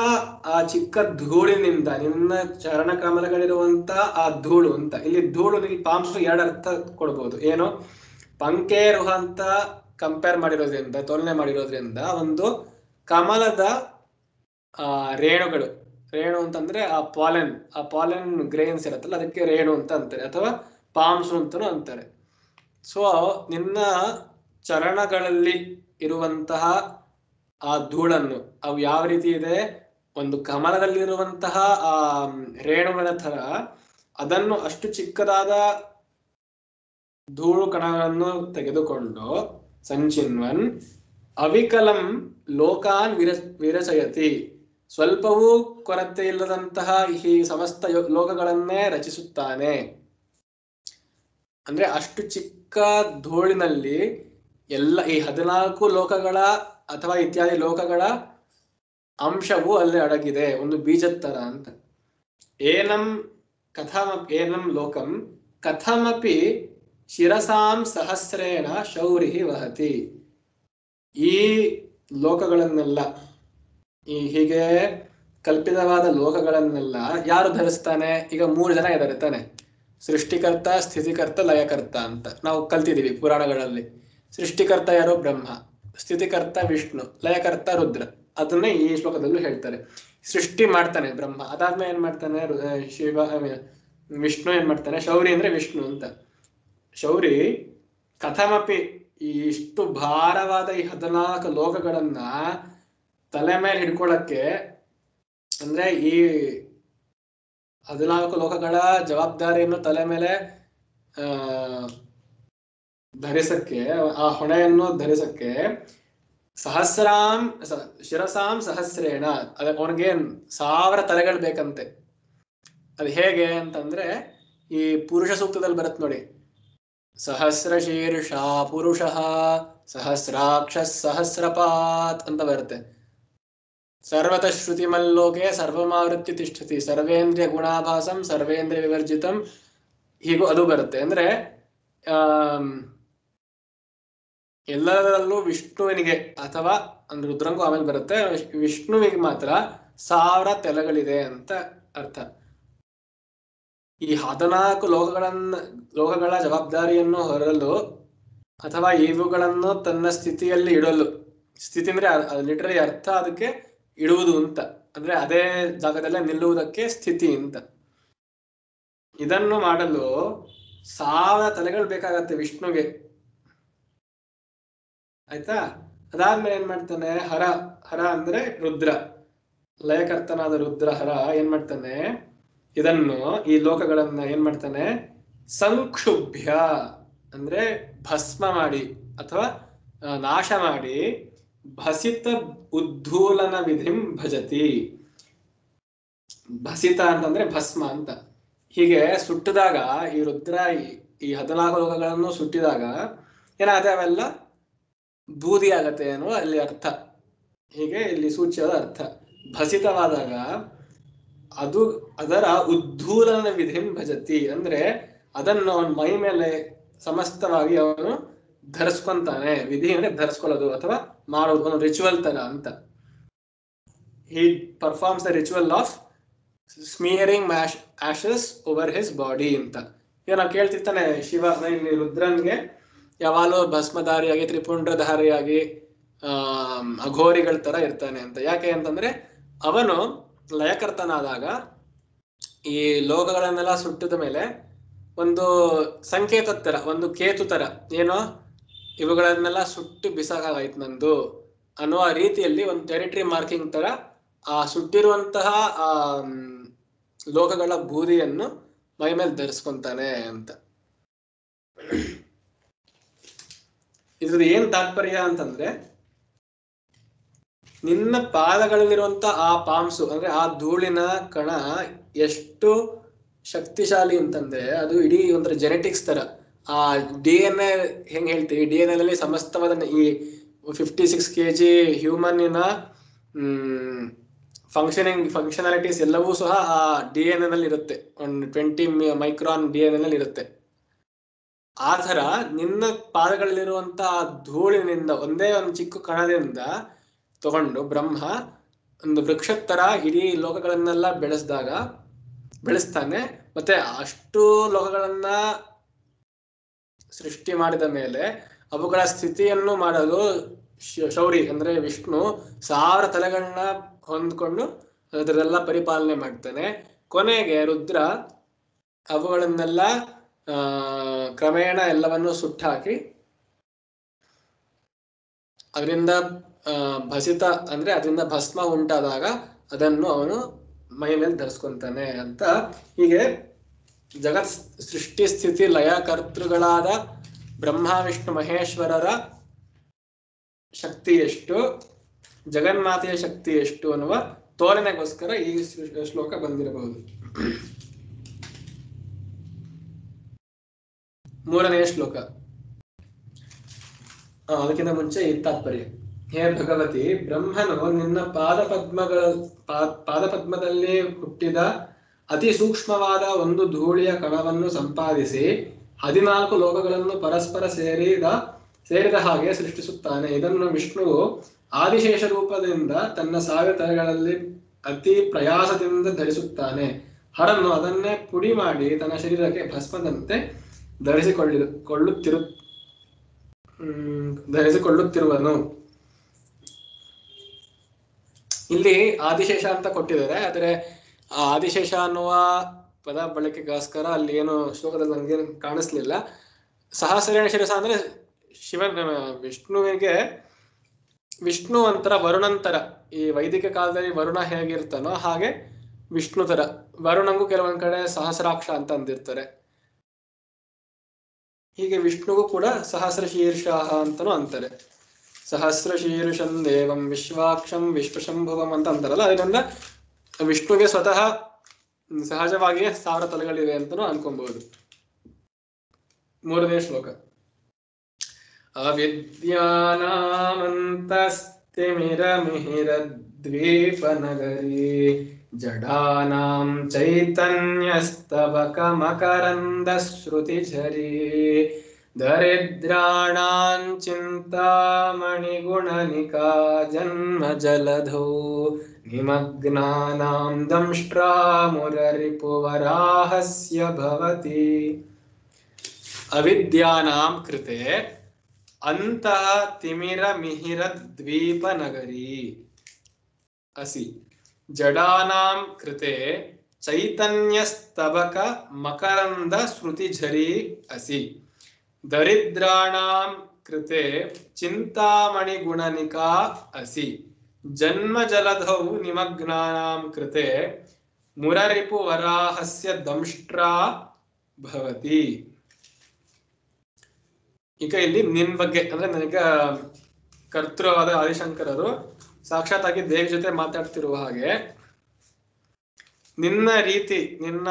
S1: ಆ ಚಿಕ್ಕ ಧೂಳಿನಿಂದ, ನಿನ್ನ ಚರಣ ಕಮಲಗಳಿರುವಂತ ಆ ಧೂಳು ಅಂತ, ಇಲ್ಲಿ ಧೂಳು ಪಾಂಸು 2 ಅರ್ಥ ಕೊಡ್ಬೋದು. ಏನು, ಪಂಕೇರುಹ ಅಂತ ಕಂಪೇರ್ ಮಾಡಿರೋದ್ರಿಂದ, ತುಲನೆ ಮಾಡಿರೋದ್ರಿಂದ ಒಂದು ಕಮಲದ ರೇಣುಗಳು, ರೇಣು ಅಂತಂದ್ರೆ ಆ ಪಾಲೆನ್ ಗ್ರೇನ್ಸ್ ಇರುತ್ತಲ್ಲ, ಅದಕ್ಕೆ ರೇಣು ಅಂತ ಅಂತಾರೆ, ಅಥವಾ ಪಾಂಸು ಅಂತನೂ ಅಂತಾರೆ. ಸೊ ನಿನ್ನ ಚರಣಗಳಲ್ಲಿ ಇರುವಂತಹ ಆ ಧೂಳನ್ನು, ಅವು ಯಾವ ರೀತಿ ಇದೆ, ಒಂದು ಕಮಲದಲ್ಲಿರುವಂತಹ ಆ ರೇಣುಗಳ ತರ, ಅದನ್ನು ಅಷ್ಟು ಚಿಕ್ಕದಾದ ಧೂಳು ಕಣಗಳನ್ನು ತೆಗೆದುಕೊಂಡು ಸಂಚಿನ್ವನ್ ಅವಿಕಲಂ ಲೋಕಾನ್ ವಿರಚಯತಿ, ಸ್ವಲ್ಪವೂ ಕೊರತೆ ಇಲ್ಲದಂತಹ ಈ ಸಮಸ್ತ ಲೋಕಗಳನ್ನೇ ರಚಿಸುತ್ತಾನೆ. ಅಂದ್ರೆ ಅಷ್ಟು ಚಿಕ್ಕ ಧೂಳಿನಲ್ಲಿ ಎಲ್ಲ ಈ 14 ಲೋಕಗಳ ಅಥವಾ ಇತ್ಯಾದಿ ಲೋಕಗಳ ಅಂಶವು ಅಲ್ಲಿ ಅಡಗಿದೆ, ಒಂದು ಬೀಜದ ತರ ಅಂತ. ಏನಂ ಲೋಕಂ ಕಥಮಪಿ ಶಿರಸಾಂ ಸಹಸ್ರೇಣ ಶೌರಿ ವಹತಿ. ಈ ಲೋಕಗಳನ್ನೆಲ್ಲ, ಈ ಹೀಗೆ ಕಲ್ಪಿತವಾದ ಲೋಕಗಳನ್ನೆಲ್ಲ ಯಾರು ಧರಿಸ್ತಾನೆ? ಈಗ 3 ಜನ ಇದ್ದಾರೆ ತಾನೆ, ಸೃಷ್ಟಿಕರ್ತ, ಸ್ಥಿತಿಕರ್ತ, ಲಯಕರ್ತ ಅಂತ ನಾವು ಕಲ್ತಿದೀವಿ ಪುರಾಣಗಳಲ್ಲಿ. ಸೃಷ್ಟಿಕರ್ತ ಯಾರು? ಬ್ರಹ್ಮ. ಸ್ಥಿತಿಕರ್ತ ವಿಷ್ಣು, ಲಯಕರ್ತ ರುದ್ರ. ಅದನ್ನೇ ಈ ಶ್ಲೋಕದಲ್ಲೂ ಹೇಳ್ತಾರೆ. ಸೃಷ್ಟಿ ಮಾಡ್ತಾನೆ ಬ್ರಹ್ಮ, ಅದಾದ್ಮೇಲೆ ಏನ್ ಮಾಡ್ತಾನೆ ವಿಷ್ಣು ಏನ್ ಮಾಡ್ತಾನೆ? ಶೌರಿ ಅಂದ್ರೆ ವಿಷ್ಣು ಅಂತ. ಶೌರಿ ಕಥಮಪಿ, ಈ ಇಷ್ಟು ಭಾರವಾದ ಈ 14 ಲೋಕಗಳನ್ನ ತಲೆ ಮೇಲೆ ಹಿಡ್ಕೊಳಕ್ಕೆ, ಅಂದ್ರೆ ಈ 14 ಲೋಕಗಳ ಜವಾಬ್ದಾರಿಯನ್ನು ತಲೆ ಮೇಲೆ ಧರಿಸಕ್ಕೆ, ಆ ಹೊಣೆಯನ್ನು ಧರಿಸಕ್ಕೆ ಶಿರಸಾಂ ಸಹಸ್ರೇಣ, ಅವನಿಗೆ 1000 ತಲೆಗಳು ಬೇಕಂತೆ. ಅದು ಹೇಗೆ ಅಂತಂದ್ರೆ ಈ ಪುರುಷ ಸೂಕ್ತದಲ್ಲಿ ಬರುತ್ತೆ ನೋಡಿ, ಸಹಸ್ರ ಶೀರ್ಷ ಪುರುಷಃ ಸಹಸ್ರಾಕ್ಷ ಸಹಸ್ರಪಾತ್ ಅಂತ ಬರುತ್ತೆ. ಸರ್ವತ ಶ್ರುತಿ ಮಲ್ಲೋಕೆ ಸರ್ವಮಾವೃತ್ತಿ ತಿಷ್ಠತಿ ಸರ್ವೇಂದ್ರಿಯ ಗುಣಾಭಾಸಂ ಸರ್ವೇಂದ್ರಿಯ ವಿವರ್ಜಿತಂ, ಹೀಗೂ ಅದು ಬರುತ್ತೆ. ಅಂದ್ರೆ ಎಲ್ಲದರಲ್ಲೂ ವಿಷ್ಣುವಿನಿಗೆ, ಅಥವಾ ಅಂದ್ರೆ ರುದ್ರಂಗೂ ಆಮೇಲೆ ಬರುತ್ತೆ, ವಿಷ್ಣುವಿಗೆ ಮಾತ್ರ 1000 ತಲೆಗಳಿದೆ ಅಂತ ಅರ್ಥ. ಈ 14 ಲೋಕಗಳ ಜವಾಬ್ದಾರಿಯನ್ನು ಹೊರಲು, ಅಥವಾ ಇವುಗಳನ್ನು ತನ್ನ ಸ್ಥಿತಿಯಲ್ಲಿ ಇಡಲು, ಸ್ಥಿತಿ ಅಂದ್ರೆ ಲಿಟರಲಿ ಅರ್ಥ ಅದಕ್ಕೆ ಇಡುವುದು ಅಂತ, ಅಂದ್ರೆ ಅದೇ ಜಾಗದಲ್ಲೇ ನಿಲ್ಲುವುದಕ್ಕೆ ಸ್ಥಿತಿ ಅಂತ. ಇದನ್ನು ಮಾಡಲು 1000 ತಲೆಗಳು ಬೇಕಾಗತ್ತೆ ವಿಷ್ಣುಗೆ, ಆಯ್ತಾ? ಅದಾದ್ಮೇಲೆ ಏನ್ ಮಾಡ್ತಾನೆ? ಹರ ಅಂದ್ರೆ ರುದ್ರ, ಲಯಕರ್ತನಾದ ರುದ್ರ ಹರ ಏನ್ ಮಾಡ್ತಾನೆ? ಇದನ್ನು, ಈ ಲೋಕಗಳನ್ನ ಏನ್ ಮಾಡ್ತಾನೆ? ಸಂಕ್ಷುಭ್ಯ ಅಂದ್ರೆ ಭಸ್ಮ ಮಾಡಿ ಅಥವಾ ನಾಶ ಮಾಡಿ, ಭಸಿತ ಉದ್ಧೂಲನ ವಿಧಿಂ ಭಜತಿ. ಭಸಿತ ಅಂತಂದ್ರೆ ಭಸ್ಮ ಅಂತ. ಹೀಗೆ ಸುಟ್ಟಿದಾಗ, ಈ ರುದ್ರ ಈ 14 ಲೋಕಗಳನ್ನು ಸುಟ್ಟಿದಾಗ ಏನಾಗುತ್ತೆ? ಅವೆಲ್ಲ ಬೂದಿ ಆಗತ್ತೆ ಅನ್ನುವ ಅಲ್ಲಿ ಅರ್ಥ. ಹೀಗೆ ಇಲ್ಲಿ ಸೂಚ್ಯವಾದ ಅರ್ಥ. ಭಸಿತವಾದಾಗ ಅದರ ಉದ್ಧೂಲನ ವಿಧಿಂ ಭಜತಿ, ಅಂದ್ರೆ ಅದನ್ನು ಅವನ ಮೈ ಮೇಲೆ ಸಮಸ್ತವಾಗಿ ಅವನು ಧರಿಸ್ಕೊಂತಾನೆ. ವಿಧಿ ಅಂದ್ರೆ ಧರಿಸ್ಕೊಳ್ಳೋದು ಅಥವಾ ಮಾಡೋದು, ಒಂದು ರಿಚುವಲ್ ತರ ಅಂತ. He performs the ritual of smearing ashes over his body ಅಂತ. ಈಗ ನಾವು ಕೇಳ್ತಿರ್ತಾನೆ, ಶಿವ ಇಲ್ಲಿ ರುದ್ರನ್ಗೆ ಯಾವಾಗಲೂ ಭಸ್ಮಧಾರಿಯಾಗಿ ತ್ರಿಪುಂಡ್ರಧಾರಿಯಾಗಿ ಅಘೋರಿಗಳ ತರ ಇರ್ತಾನೆ ಅಂತ. ಯಾಕೆ ಅಂತಂದ್ರೆ ಅವನು ಲಯಕರ್ತನಾದಾಗ ಈ ಲೋಕಗಳನ್ನೆಲ್ಲ ಸುಟ್ಟಿದ ಮೇಲೆ ಒಂದು ಸಂಕೇತದ ತರ, ಒಂದು ಕೇತು ತರ, ಏನೋ ಇವುಗಳನ್ನೆಲ್ಲ ಸುಟ್ಟು ಬಿಸಾಕಾಯ್ತು ನಂದು ಅನ್ನುವ ರೀತಿಯಲ್ಲಿ ಒಂದು ಟೆರಿಟರಿ ಮಾರ್ಕಿಂಗ್ ತರ ಆ ಸುಟ್ಟಿರುವಂತಹ ಆ ಲೋಕಗಳ ಬೂದಿಯನ್ನು ಮೈ ಮೇಲೆ ಧರಿಸ್ಕೊಂತಾನೆ ಅಂತ. ಇದ್ರದ್ದು ಏನ್ ತಾತ್ಪರ್ಯ ಅಂತಂದ್ರೆ, ನಿನ್ನ ಪಾದಗಳಲ್ಲಿರುವಂತ ಆ ಪಾಂಸು ಅಂದ್ರೆ ಆ ಧೂಳಿನ ಕಣ ಎಷ್ಟು ಶಕ್ತಿಶಾಲಿ ಅಂತಂದ್ರೆ, ಅದು ಇಡೀ ಒಂಥರ ಜೆನೆಟಿಕ್ಸ್ ತರ. ಆ DNA ಹೆಂಗ್ ಹೇಳ್ತೀವಿ, DNA ನಲ್ಲಿ ಸಮಸ್ತವಾದ ಈ 56 kg ಹ್ಯೂಮನ್ನಿನ ಫಂಕ್ಷನಾಲಿಟೀಸ್ ಎಲ್ಲವೂ ಸಹ ಆ DNA ನಲ್ಲಿ ಇರುತ್ತೆ. ಒಂದು 20 ಮೈಕ್ರಾನ್ DNA ನಲ್ಲಿ ಇರುತ್ತೆ. ಆ ಥರ ನಿನ್ನ ಪಾದಗಳಲ್ಲಿರುವಂತ ಧೂಳಿನಿಂದ ಒಂದೇ ಒಂದು ಚಿಕ್ಕ ಕಣದಿಂದ ತಗೊಂಡು ಬ್ರಹ್ಮ ಒಂದು ವೃಕ್ಷದ ತರ ಇಡೀ ಲೋಕಗಳನ್ನೆಲ್ಲ ಬೆಳೆಸ್ತಾನೆ. ಮತ್ತೆ ಅಷ್ಟು ಲೋಕಗಳನ್ನ ಸೃಷ್ಟಿ ಮಾಡಿದ ಮೇಲೆ ಅವುಗಳ ಸ್ಥಿತಿಯನ್ನು ಮಾಡಲು ಶೌರಿ ಅಂದ್ರೆ ವಿಷ್ಣು 1000 ತಲೆಗಳನ್ನ ಹೊಂದ್ಕೊಂಡು ಅದರೆಲ್ಲ ಪರಿಪಾಲನೆ ಮಾಡ್ತಾನೆ. ಕೊನೆಗೆ ರುದ್ರ ಅವುಗಳನ್ನೆಲ್ಲ ಕ್ರಮೇಣ ಎಲ್ಲವನ್ನು ಸುಟ್ಟಾಕಿ ಅದರಿಂದ ಭಸಿತ ಅಂದ್ರೆ ಅದರಿಂದ ಭಸ್ಮ ಉಂಟಾದಾಗ ಅದನ್ನು ಅವನು ಮೈ ಮೇಲೆ ಧರಿಸ್ಕೊಂತಾನೆ ಅಂತ. ಹೀಗೆ ಜಗತ್ ಸೃಷ್ಟಿ ಸ್ಥಿತಿ ಲಯ ಕರ್ತೃಗಳಾದ ಬ್ರಹ್ಮ ವಿಷ್ಣು ಮಹೇಶ್ವರರ ಶಕ್ತಿ ಎಷ್ಟು, ಜಗನ್ಮಾತೆಯ ಶಕ್ತಿ ಎಷ್ಟು ಅನ್ನುವ ತೋರಣೆಗೋಸ್ಕರ ಈ ಶ್ಲೋಕ ಬಂದಿರಬಹುದು. 3ನೇ ಶ್ಲೋಕ. ಅದಕ್ಕಿಂತ ಮುಂಚೆ ಈ ತಾತ್ಪರ್ಯ. ಹೇ ಭಗವತಿ, ಬ್ರಹ್ಮನು ನಿನ್ನ ಪಾದಪದ್ಮದಲ್ಲಿ ಹುಟ್ಟಿದ ಅತಿ ಸೂಕ್ಷ್ಮವಾದ ಒಂದು ಧೂಳಿಯ ಕಣವನ್ನು ಸಂಪಾದಿಸಿ 14 ಲೋಕಗಳನ್ನು ಪರಸ್ಪರ ಸೇರಿದ ಹಾಗೆ ಸೃಷ್ಟಿಸುತ್ತಾನೆ. ಇದನ್ನು ವಿಷ್ಣುವು ಆದಿಶೇಷ ರೂಪದಿಂದ ತನ್ನ 1000 ತಲೆಗಳಲ್ಲಿ ಅತಿ ಪ್ರಯಾಸದಿಂದ ಧರಿಸುತ್ತಾನೆ. ಹರನು ಅದನ್ನೇ ಪುಡಿ ಮಾಡಿ ತನ್ನ ಶರೀರಕ್ಕೆ ಭಸ್ಮದಂತೆ ಧರಿಸಿಕೊಳ್ಳುತ್ತಿರುವನು. ಇಲ್ಲಿ ಆದಿಶೇಷ ಅಂತ ಕೊಟ್ಟಿದ್ದಾರೆ, ಆದರೆ ಆ ಆದಿಶೇಷ ಅನ್ನುವ ಪದ ಬಳಕೆಗೋಸ್ಕರ ಅಲ್ಲಿ ಏನು ಶ್ಲೋಕದಲ್ಲಿ ನನಗೇನು ಕಾಣಿಸ್ಲಿಲ್ಲ. ಸಹಸ್ರೇಣ ಶಿರಸ ಅಂದ್ರೆ ವಿಷ್ಣು ಒಂಥರ ವರುಣಂತರ. ಈ ವೈದಿಕ ಕಾಲದಲ್ಲಿ ವರುಣ ಹೇಗಿರ್ತಾನೋ ಹಾಗೆ ವಿಷ್ಣು ತರ. ವರುಣಂಗೂ ಕೆಲವೊಂದ್ ಕಡೆ ಸಹಸ್ರಾಕ್ಷ ಅಂತ ಅಂದಿರ್ತಾರೆ. ಹೀಗೆ ವಿಷ್ಣುಗೂ ಕೂಡ ಸಹಸ್ರ ಶೀರ್ಷ ಅಂತನೂ ಅಂತಾರೆ. ಸಹಸ್ರ ಶೀರ್ಷಂ ದೇವಂ ವಿಶ್ವಾಕ್ಷಂ ವಿಶ್ವಶಂಭುವಂ ಅಂತ ಅಂತಾರಲ್ಲ, ಅದರಿಂದ ವಿಷ್ಣುಗೆ ಸ್ವತಃ ಸಹಜವಾಗಿಯೇ 1000 ತಲೆಗಳಿವೆ ಅಂತನೂ ಅನ್ಕೊಬಹುದು. 3ನೇ ಶ್ಲೋಕ. ಅವಿದ್ಯಾನಾಮಂತಸ್ತಿಮಿರಮಿಹಿರದ್ವೀಪನಗರೀ ಜಡಾನಾಂ ಚೈತನ್ಯಸ್ತಬಕ ಮಕರಂದಶ್ರುತಿಝರೀ ದರಿದ್ರಾಣಾಂ ಚಿಂತಾಮಣಿಗುಣನಿಕಾ ಜನ್ಮ ಜಲಧೋ ನಿಮಗ್ನಾನಾಂ ದಂಷ್ಟ್ರಾ ಮುರರಿಪುವರಾಹಸ್ಯ ಭವತಿ. ಅವಿದ್ಯಾನಾಂ ಕೃತೆ ಅಂತಃ ತಿಮಿರ ಮಿಹಿರ ದ್ವೀಪ ನಗರಿ ಅಸಿ ಜಡಾನಾಂ ಕೃತೆ ಚೈತನ್ಯಸ್ತಬಕ ಮಕರಂದ ಶ್ರುತಿಝರಿ ಅಸಿ ದರಿದ್ರಾಣಾಂ ಕೃತೆ ಚಿಂತಾಮಣಿ ಗುಣನಿಕಾ ಅಸಿ ಜನ್ಮ ಜಲಧೌ ನಿಮಗ್ನಾನಾಂ ಕೃತೆ ಮುರರಿಪು ವರಾಹಸ್ಯ ದಂಷ್ಟ್ರಾ ಭವತಿ. ಈಗ ಇಲ್ಲಿ ನಿನ್ ಬಗ್ಗೆ ಅಂದ್ರೆ ನನಗ ಕರ್ತೃವಾದ ಆದಿಶಂಕರರು ಸಾಕ್ಷಾತ್ ಆಗಿ ದೇವಿ ಜೊತೆ ಮಾತಾಡ್ತಿರುವ ಹಾಗೆ ನಿನ್ನ ರೀತಿ, ನಿನ್ನ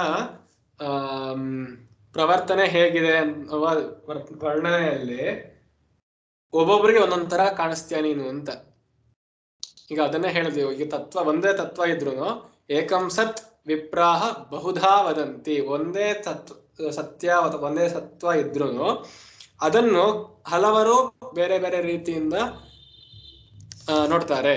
S1: ಪ್ರವರ್ತನೆ ಹೇಗಿದೆ ಅನ್ನುವ ವರ್ಣನೆಯಲ್ಲಿ ಒಬ್ಬೊಬ್ಬರಿಗೆ ಒಂದೊಂದ್ ತರ ಕಾಣಿಸ್ತೀಯ ನೀನು ಅಂತ. ಈಗ ಅದನ್ನೇ ಹೇಳಿದೆವು. ಈಗ ಒಂದೇ ತತ್ವ ಇದ್ರು ಏಕಂ ಸತ್ ವಿಪ್ರಾಹ ಬಹುಧಾ ವದಂತಿ. ಒಂದೇ ಸತ್ಯ ಅಥವಾ ಒಂದೇ ಸತ್ವ ಇದ್ರು ಅದನ್ನು ಹಲವರು ಬೇರೆ ಬೇರೆ ರೀತಿಯಿಂದ ನೋಡ್ತಾರೆ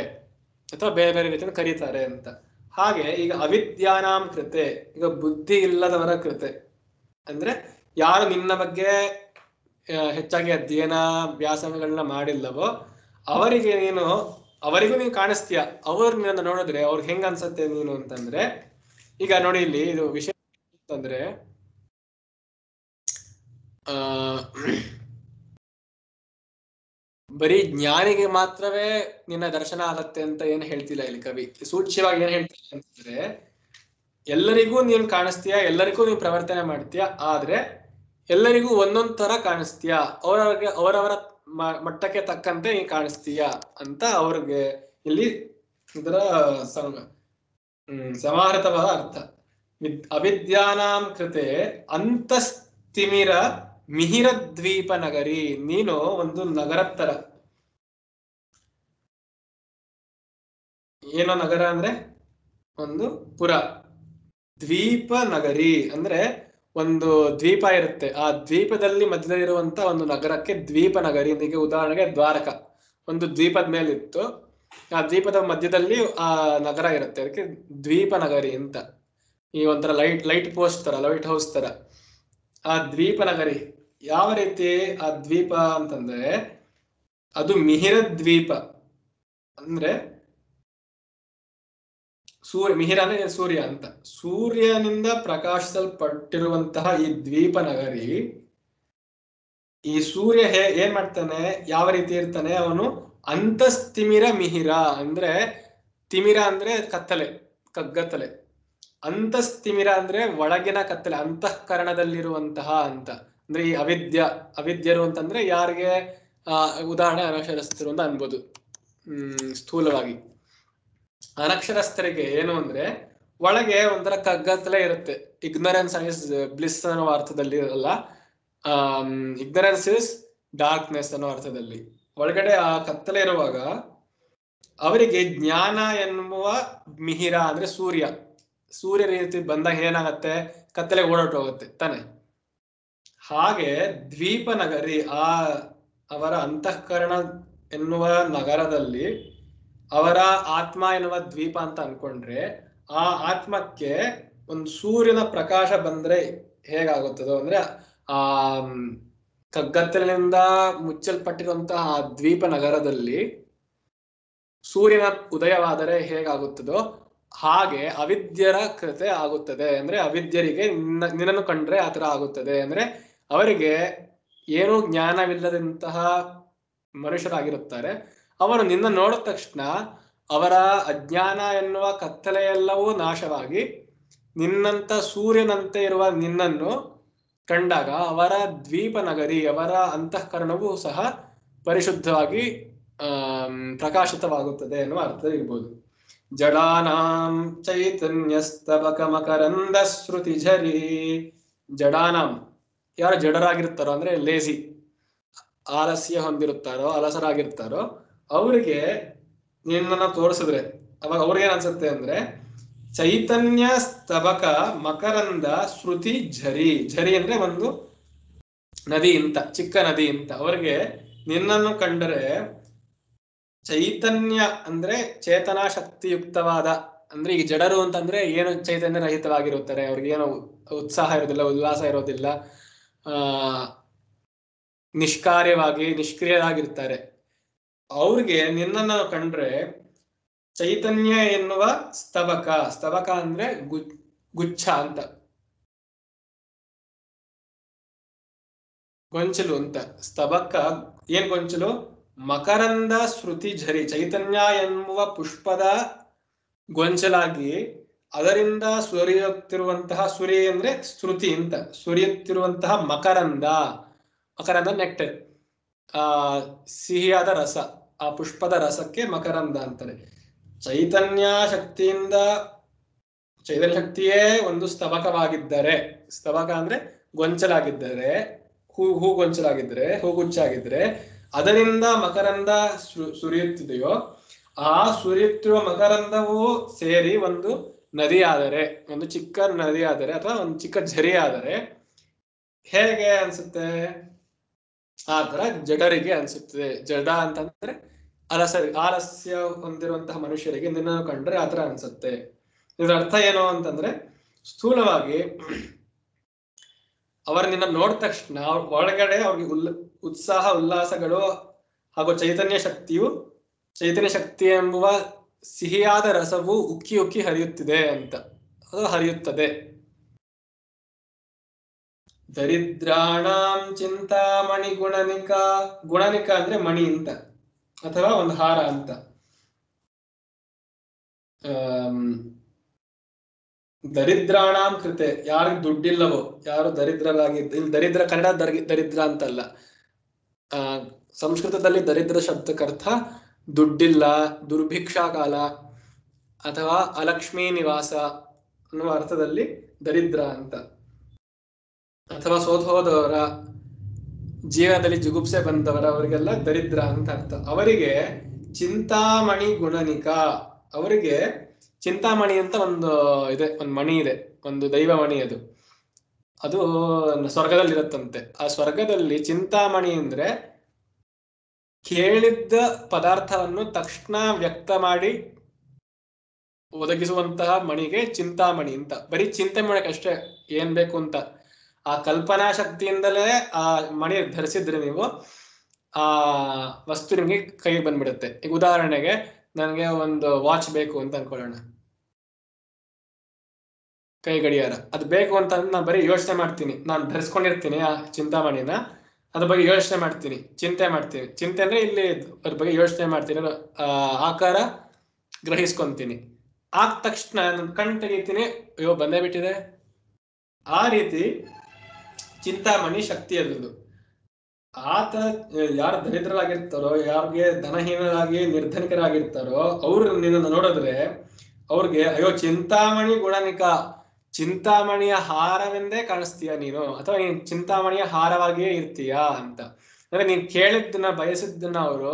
S1: ಅಥವಾ ಬೇರೆ ಬೇರೆ ರೀತಿಯಿಂದ ಕರೀತಾರೆ ಅಂತ. ಹಾಗೆ ಈಗ ಅವಿದ್ಯಾನಾಂ ಕೃತೆ, ಈಗ ಬುದ್ಧಿ ಇಲ್ಲದವರ ಕೃತೆ ಅಂದ್ರೆ ಯಾರು ನಿನ್ನ ಬಗ್ಗೆ ಹೆಚ್ಚಾಗಿ ಅಧ್ಯಯನ ವ್ಯಾಸಂಗಗಳನ್ನ ಮಾಡಿಲ್ಲವೋ ಅವರಿಗೂ ನೀನು ಕಾಣಿಸ್ತೀಯ. ಅವ್ರು ನಿನ್ನ ನೋಡಿದ್ರೆ ಅವ್ರಿಗೆ ಹೆಂಗ ಅನ್ಸತ್ತೆ ನೀನು ಅಂತಂದ್ರೆ, ಈಗ ನೋಡಿ ಇಲ್ಲಿ ಇದು ವಿಷಯ ಅಂತಂದ್ರೆ ಬರೀ ಜ್ಞಾನಿಗೆ ಮಾತ್ರವೇ ನಿನ್ನ ದರ್ಶನ ಆಗತ್ತೆ ಅಂತ ಏನ್ ಹೇಳ್ತಿಲ್ಲ ಇಲ್ಲಿ ಕವಿ. ಸೂಚ್ಯವಾಗಿ ಏನ್ ಹೇಳ್ತಿಲ್ಲ ಅಂತಂದ್ರೆ ಎಲ್ಲರಿಗೂ ನೀನ್ ಕಾಣಿಸ್ತೀಯ, ಎಲ್ಲರಿಗೂ ನೀನ್ ಪ್ರವರ್ತನೆ ಮಾಡ್ತೀಯ, ಆದ್ರೆ ಎಲ್ಲರಿಗೂ ಒಂದೊಂದ್ ತರ ಕಾಣಿಸ್ತೀಯ, ಅವರವರ ಮಟ್ಟಕ್ಕೆ ತಕ್ಕಂತೆ ನೀನ್ ಕಾಣಿಸ್ತೀಯ ಅಂತ ಅವ್ರಿಗೆ ಇಲ್ಲಿ ಇದರ ಸಮಾಹೃತವಾದ ಅರ್ಥ. ಅವಿದ್ಯಾನಾಂ ಕೃತೆ ಅಂತಸ್ತಿಮಿರ ಮಿಹಿರ ದ್ವೀಪ ನಗರಿ. ನೀನು ಒಂದು ನಗರದ ತರ. ಏನೋ ನಗರ ಅಂದ್ರೆ ಒಂದು ಪುರ. ದ್ವೀಪ ನಗರಿ ಅಂದ್ರೆ ಒಂದು ದ್ವೀಪ ಇರುತ್ತೆ, ಆ ದ್ವೀಪದಲ್ಲಿ ಮಧ್ಯದಲ್ಲಿರುವಂತ ಒಂದು ನಗರಕ್ಕೆ ದ್ವೀಪ ನಗರಿ. ಈಗ ಉದಾಹರಣೆಗೆ ದ್ವಾರಕ ಒಂದು ದ್ವೀಪದ ಮೇಲಿತ್ತು, ಆ ದ್ವೀಪದ ಮಧ್ಯದಲ್ಲಿ ಆ ನಗರ ಇರುತ್ತೆ, ಅದಕ್ಕೆ ದ್ವೀಪ ನಗರಿ ಅಂತ. ಈ ಒಂಥರ ಲೈಟ್ ಪೋಸ್ಟ್ ತರ, ಲೈಟ್ ಹೌಸ್ ತರ ಆ ದ್ವೀಪ ನಗರಿ. ಯಾವ ರೀತಿ ಆ ದ್ವೀಪ ಅಂತಂದ್ರೆ ಅದು ಮಿಹಿರ ದ್ವೀಪ, ಅಂದ್ರೆ ಮಿಹಿರ ಅಂದ್ರೆ ಸೂರ್ಯ ಅಂತ, ಸೂರ್ಯನಿಂದ ಪ್ರಕಾಶಿಸಲ್ಪಟ್ಟಿರುವಂತಹ ಈ ದ್ವೀಪ ನಗರಿ. ಈ ಸೂರ್ಯ ಏನ್ ಮಾಡ್ತಾನೆ, ಯಾವ ರೀತಿ ಇರ್ತಾನೆ ಅವನು, ಅಂತಸ್ತಿಮಿರ ಮಿಹಿರ ಅಂದ್ರೆ ತಿಮಿರ ಅಂದ್ರೆ ಕತ್ತಲೆ, ಕಗ್ಗತ್ತಲೆ. ಅಂತಸ್ತಿಮಿರ ಅಂದ್ರೆ ಒಳಗಿನ ಕತ್ತಲೆ, ಅಂತಃಕರಣದಲ್ಲಿರುವಂತಹ ಅಂತ. ಅಂದ್ರೆ ಈ ಅವಿದ್ಯರು ಅಂತಂದ್ರೆ ಯಾರಿಗೆ ಉದಾಹರಣೆ ಅನಕ್ಷರಸ್ಥರು ಅಂತ ಅನ್ಬೋದು ಸ್ಥೂಲವಾಗಿ. ಅನಕ್ಷರಸ್ಥರಿಗೆ ಏನು ಅಂದ್ರೆ ಒಳಗೆ ಒಂಥರ ಕಗ್ಗತ್ತಲೆ ಇರುತ್ತೆ. ಇಗ್ನರೆನ್ಸ್ ಇಸ್ ಬ್ಲಿಸ್ ಅನ್ನೋ ಅರ್ಥದಲ್ಲಿ ಅಲ್ಲ, ಇಗ್ನರೆನ್ಸ್ ಇಸ್ ಡಾರ್ಕ್ನೆಸ್ ಅನ್ನೋ ಅರ್ಥದಲ್ಲಿ. ಒಳಗಡೆ ಆ ಕತ್ತಲೆ ಇರುವಾಗ ಅವರಿಗೆ ಜ್ಞಾನ ಎನ್ನುವ ಮಿಹಿರ ಅಂದ್ರೆ ಸೂರ್ಯ ರೀತಿ ಬಂದಾಗ ಏನಾಗತ್ತೆ, ಕತ್ತಲೆ ಓಡಾಟೋಗುತ್ತೆ ತಾನೆ. ಹಾಗೆ ದ್ವೀಪ ನಗರಿ ಅವರ ಅಂತಃಕರಣ ಎನ್ನುವ ನಗರದಲ್ಲಿ ಅವರ ಆತ್ಮ ಎನ್ನುವ ದ್ವೀಪ ಅಂತ ಅನ್ಕೊಂಡ್ರೆ, ಆ ಆತ್ಮಕ್ಕೆ ಒಂದು ಸೂರ್ಯನ ಪ್ರಕಾಶ ಬಂದ್ರೆ ಹೇಗಾಗುತ್ತದೋ ಅಂದ್ರೆ ಆ ಕಗ್ಗತ್ತಲಿನಿಂದ ಮುಚ್ಚಲ್ಪಟ್ಟಿರುವಂತಹ ಆ ದ್ವೀಪ ನಗರದಲ್ಲಿ ಸೂರ್ಯನ ಉದಯವಾದರೆ ಹೇಗಾಗುತ್ತದೋ ಹಾಗೆ ಅವಿದ್ಯರ ಕೃತೆ ಆಗುತ್ತದೆ. ಅಂದ್ರೆ ಅವಿದ್ಯರಿಗೆ ನಿನ್ನನ್ನು ಕಂಡ್ರೆ ಆತರ ಆಗುತ್ತದೆ. ಅಂದ್ರೆ ಅವರಿಗೆ ಏನೂ ಜ್ಞಾನವಿಲ್ಲದಂತಹ ಮನುಷ್ಯರಾಗಿರುತ್ತಾರೆ. ಅವರು ನಿನ್ನ ನೋಡಿದ ತಕ್ಷಣ ಅವರ ಅಜ್ಞಾನ ಎನ್ನುವ ಕತ್ತಲೆಯೆಲ್ಲವೂ ನಾಶವಾಗಿ ನಿನ್ನಂತ ಸೂರ್ಯನಂತೆ ಇರುವ ನಿನ್ನನ್ನು ಕಂಡಾಗ ಅವರ ದ್ವೀಪ ನಗರಿ, ಅವರ ಅಂತಃಕರಣವೂ ಸಹ ಪರಿಶುದ್ಧವಾಗಿ ಪ್ರಕಾಶಿತವಾಗುತ್ತದೆ ಎನ್ನುವ ಅರ್ಥ ಇರ್ಬೋದು. ಜಡಾನಾಂ ಚೈತನ್ಯಸ್ತಬಕ ಮಕರಂದ ಶ್ರುತಿ ಝರಿ. ಜಡಾನಾಂ ಯಾರು ಜಡರಾಗಿರ್ತಾರೋ ಅಂದ್ರೆ ಲೇಜಿ, ಆಲಸ್ಯ ಹೊಂದಿರುತ್ತಾರೋ, ಅಲಸರಾಗಿರ್ತಾರೋ ಅವರಿಗೆ ನಿನ್ನನ್ನ ತೋರಿಸಿದ್ರೆ ಅವಾಗ ಅವ್ರಿಗೇನ್ ಅನ್ಸುತ್ತೆ ಅಂದ್ರೆ ಚೈತನ್ಯ ಸ್ತಬಕ ಮಕರಂದ ಶ್ರುತಿ ಝರಿ. ಝರಿ ಅಂದ್ರೆ ಒಂದು ನದಿ ಅಂತ, ಚಿಕ್ಕ ನದಿ ಅಂತ. ಅವ್ರಿಗೆ ನಿನ್ನನ್ನು ಕಂಡರೆ ಚೈತನ್ಯ ಅಂದ್ರೆ ಚೇತನಾ ಶಕ್ತಿಯುಕ್ತವಾದ, ಅಂದ್ರೆ ಈಗ ಜಡರು ಅಂತಂದ್ರೆ ಏನು ಚೈತನ್ಯ ರಹಿತವಾಗಿರುತ್ತಾರೆ, ಅವ್ರಿಗೆ ಏನೋ ಉತ್ಸಾಹ ಇರೋದಿಲ್ಲ, ಉಲ್ಲಾಸ ಇರೋದಿಲ್ಲ, ನಿಷ್ಕಾರ್ಯವಾಗಿ ನಿಷ್ಕ್ರಿಯರಾಗಿರ್ತಾರೆ. ಅವ್ರಿಗೆ ನಿನ್ನನ್ನು ಕಂಡ್ರೆ ಚೈತನ್ಯ ಎನ್ನುವ ಸ್ತಬಕ, ಸ್ತಬಕ ಅಂದ್ರೆ ಗುಚ್ಛ ಅಂತ, ಗೊಂಚಲು ಅಂತ. ಸ್ತಬಕ ಏನ್ ಗೊಂಚಲು, ಮಕರಂದ ಶ್ರುತಿ ಝರಿ, ಚೈತನ್ಯ ಎನ್ನುವ ಪುಷ್ಪದ ಗೊಂಚಲಾಗಿ ಅದರಿಂದ ಸುರಿಯುತ್ತಿರುವಂತಹ, ಸುರಿ ಅಂದ್ರೆ ಶ್ರುತಿ ಅಂತ, ಸುರಿಯುತ್ತಿರುವಂತಹ ಮಕರಂದ. ಮಕರಂದ ನೆಕ್ಟರ್, ಸಿಹಿಯಾದ ರಸ, ಆ ಪುಷ್ಪದ ರಸಕ್ಕೆ ಮಕರಂದ ಅಂತಾರೆ. ಚೈತನ್ಯ ಶಕ್ತಿಯಿಂದ, ಚೈತನ್ಯ ಶಕ್ತಿಯೇ ಒಂದು ಸ್ತಬಕವಾಗಿದ್ದರೆ, ಸ್ತಬಕ ಅಂದ್ರೆ ಗೊಂಚಲಾಗಿದ್ದರೆ, ಹೂ ಗೊಂಚಲಾಗಿದ್ರೆ, ಹೂಗುಚ್ಚಾಗಿದ್ರೆ ಅದರಿಂದ ಮಕರಂದ ಸುರಿಯುತ್ತಿದೆಯೋ, ಆ ಸುರಿಯುತ್ತಿರುವ ಮಕರಂದವೂ ಸೇರಿ ಒಂದು ನದಿ ಆದರೆ, ಒಂದು ಚಿಕ್ಕ ನದಿ ಆದರೆ ಅಥವಾ ಒಂದು ಚಿಕ್ಕ ಝರಿ ಆದರೆ ಹೇಗೆ ಅನ್ಸುತ್ತೆ, ಆ ತರ ಜಡರಿಗೆ ಅನ್ಸುತ್ತದೆ. ಜಡ ಅಂತಂದ್ರೆ ಆಲಸ್ಯ ಹೊಂದಿರುವಂತಹ ಮನುಷ್ಯರಿಗೆ ನಿನ್ನನ್ನು ಕಂಡ್ರೆ ಆತರ ಅನ್ಸುತ್ತೆ. ಇದರ ಅರ್ಥ ಏನು ಅಂತಂದ್ರೆ ಸ್ಥೂಲವಾಗಿ ಅವರು ನಿನ್ನ ನೋಡಿದ ತಕ್ಷಣ ಒಳಗಡೆ ಅವ್ರಿಗೆ ಉತ್ಸಾಹ ಉಲ್ಲಾಸಗಳು ಹಾಗೂ ಚೈತನ್ಯ ಶಕ್ತಿ ಎಂಬುವ ಸಿಹಿಯಾದ ರಸವು ಉಕ್ಕಿ ಉಕ್ಕಿ ಹರಿಯುತ್ತಿದೆ ಅಂತ, ಅದು ಹರಿಯುತ್ತದೆ. ದರಿದ್ರಾಣಾಂ ಚಿಂತಾಮಣಿ ಗುಣನಿಕ. ಗುಣನಿಕ ಅಂದ್ರೆ ಮಣಿ ಅಂತ ಅಥವಾ ಒಂದು ಹಾರ ಅಂತ. ದರಿದ್ರಾಣಾಂ ಕೃತೆ, ಯಾರಿಗೆ ದುಡ್ಡಿಲ್ಲವೋ, ಯಾರು ದರಿದ್ರರಾಗಿ, ದರಿದ್ರ ಕನ್ನಡ ದರಿದ್ರ ಅಂತಲ್ಲ, ಸಂಸ್ಕೃತದಲ್ಲಿ ದರಿದ್ರ ಶಬ್ದಕ್ಕರ್ಥ ದುಡ್ಡಿಲ್ಲ, ದುರ್ಭಿಕ್ಷಾ ಕಾಲ ಅಥವಾ ಅಲಕ್ಷ್ಮೀ ನಿವಾಸ ಅನ್ನುವ ಅರ್ಥದಲ್ಲಿ ದರಿದ್ರ ಅಂತ. ಅಥವಾ ಸೋತೋದವರ, ಜೀವನದಲ್ಲಿ ಜುಗುಪ್ಸೆ ಬಂದವರ, ಅವರಿಗೆಲ್ಲ ದರಿದ್ರ ಅಂತ ಅರ್ಥ. ಅವರಿಗೆ ಚಿಂತಾಮಣಿ ಗುಣನಿಕ, ಅವರಿಗೆ ಚಿಂತಾಮಣಿ ಅಂತ ಒಂದು ಇದೆ, ಒಂದು ಮಣಿ ಇದೆ, ಒಂದು ದೈವ ಮಣಿ ಅದು. ಅದು ಸ್ವರ್ಗದಲ್ಲಿ ಇರುತ್ತಂತೆ. ಆ ಸ್ವರ್ಗದಲ್ಲಿ ಚಿಂತಾಮಣಿ ಅಂದ್ರೆ ಕೇಳಿದ್ದ ಪದಾರ್ಥವನ್ನು ತಕ್ಷಣ ವ್ಯಕ್ತ ಮಾಡಿ ಒದಗಿಸುವಂತಹ ಮಣಿಗೆ ಚಿಂತಾಮಣಿ ಅಂತ. ಬರೀ ಚಿಂತೆ ಮಾಡಕ್ಕಷ್ಟೇ ಏನ್ ಬೇಕು ಅಂತ, ಆ ಕಲ್ಪನಾ ಶಕ್ತಿಯಿಂದಲೇ ಆ ಮಣಿ ಧರಿಸಿದ್ರೆ ನೀವು ಆ ವಸ್ತು ನಿಮಗೆ ಕೈಗೆ ಬಂದ್ಬಿಡುತ್ತೆ. ಈಗ ಉದಾಹರಣೆಗೆ ನನಗೆ ಒಂದು ವಾಚ್ ಬೇಕು ಅಂತ ಅನ್ಕೊಳ್ಳೋಣ, ಕೈ ಗಡಿಯಾರ ಅದು ಬೇಕು ಅಂತ ನಾನು ಬರೀ ಯೋಚನೆ ಮಾಡ್ತೀನಿ, ನಾನು ಧರಿಸ್ಕೊಂಡಿರ್ತೀನಿ ಆ ಚಿಂತಾಮಣಿನ, ಅದ್ರ ಬಗ್ಗೆ ಯೋಚನೆ ಮಾಡ್ತೀನಿ, ಚಿಂತೆ ಮಾಡ್ತೀನಿ. ಚಿಂತೆ ಅಂದ್ರೆ ಇಲ್ಲಿ ಅದ್ರ ಬಗ್ಗೆ ಯೋಚನೆ ಮಾಡ್ತೀನಿ, ಆಕಾರ ಗ್ರಹಿಸ್ಕೊಂತೀನಿ. ಆದ ತಕ್ಷಣ ನನ್ನ ಕಣ್ಣು ತೆಗಿತೀನಿ, ಅಯ್ಯೋ ಬಂದೇ ಬಿಟ್ಟಿದೆ. ಆ ರೀತಿ ಚಿಂತಾಮಣಿ ಶಕ್ತಿ ಅದರದ್ದು. ಆತ ಯಾರು ದರಿದ್ರರಾಗಿರ್ತಾರೋ, ಯಾರಿಗೆ ಧನಹೀನರಾಗಿ ನಿರ್ಧನಿಕರಾಗಿರ್ತಾರೋ ಅವ್ರು ನಿನ್ನನ್ನು ನೋಡಿದ್ರೆ ಅವ್ರಿಗೆ ಅಯ್ಯೋ ಚಿಂತಾಮಣಿ ಗುಣನಿಕ, ಚಿಂತಾಮಣಿಯ ಹಾರವೆಂದೇ ಕಾಣಿಸ್ತೀಯ ನೀನು, ಅಥವಾ ನೀನ್ ಚಿಂತಾಮಣಿಯ ಹಾರವಾಗಿಯೇ ಇರ್ತೀಯಾ ಅಂತ. ಅಂದ್ರೆ ನೀನ್ ಕೇಳಿದ್ದನ್ನ ಬಯಸಿದ್ದನ್ನ ಅವ್ರು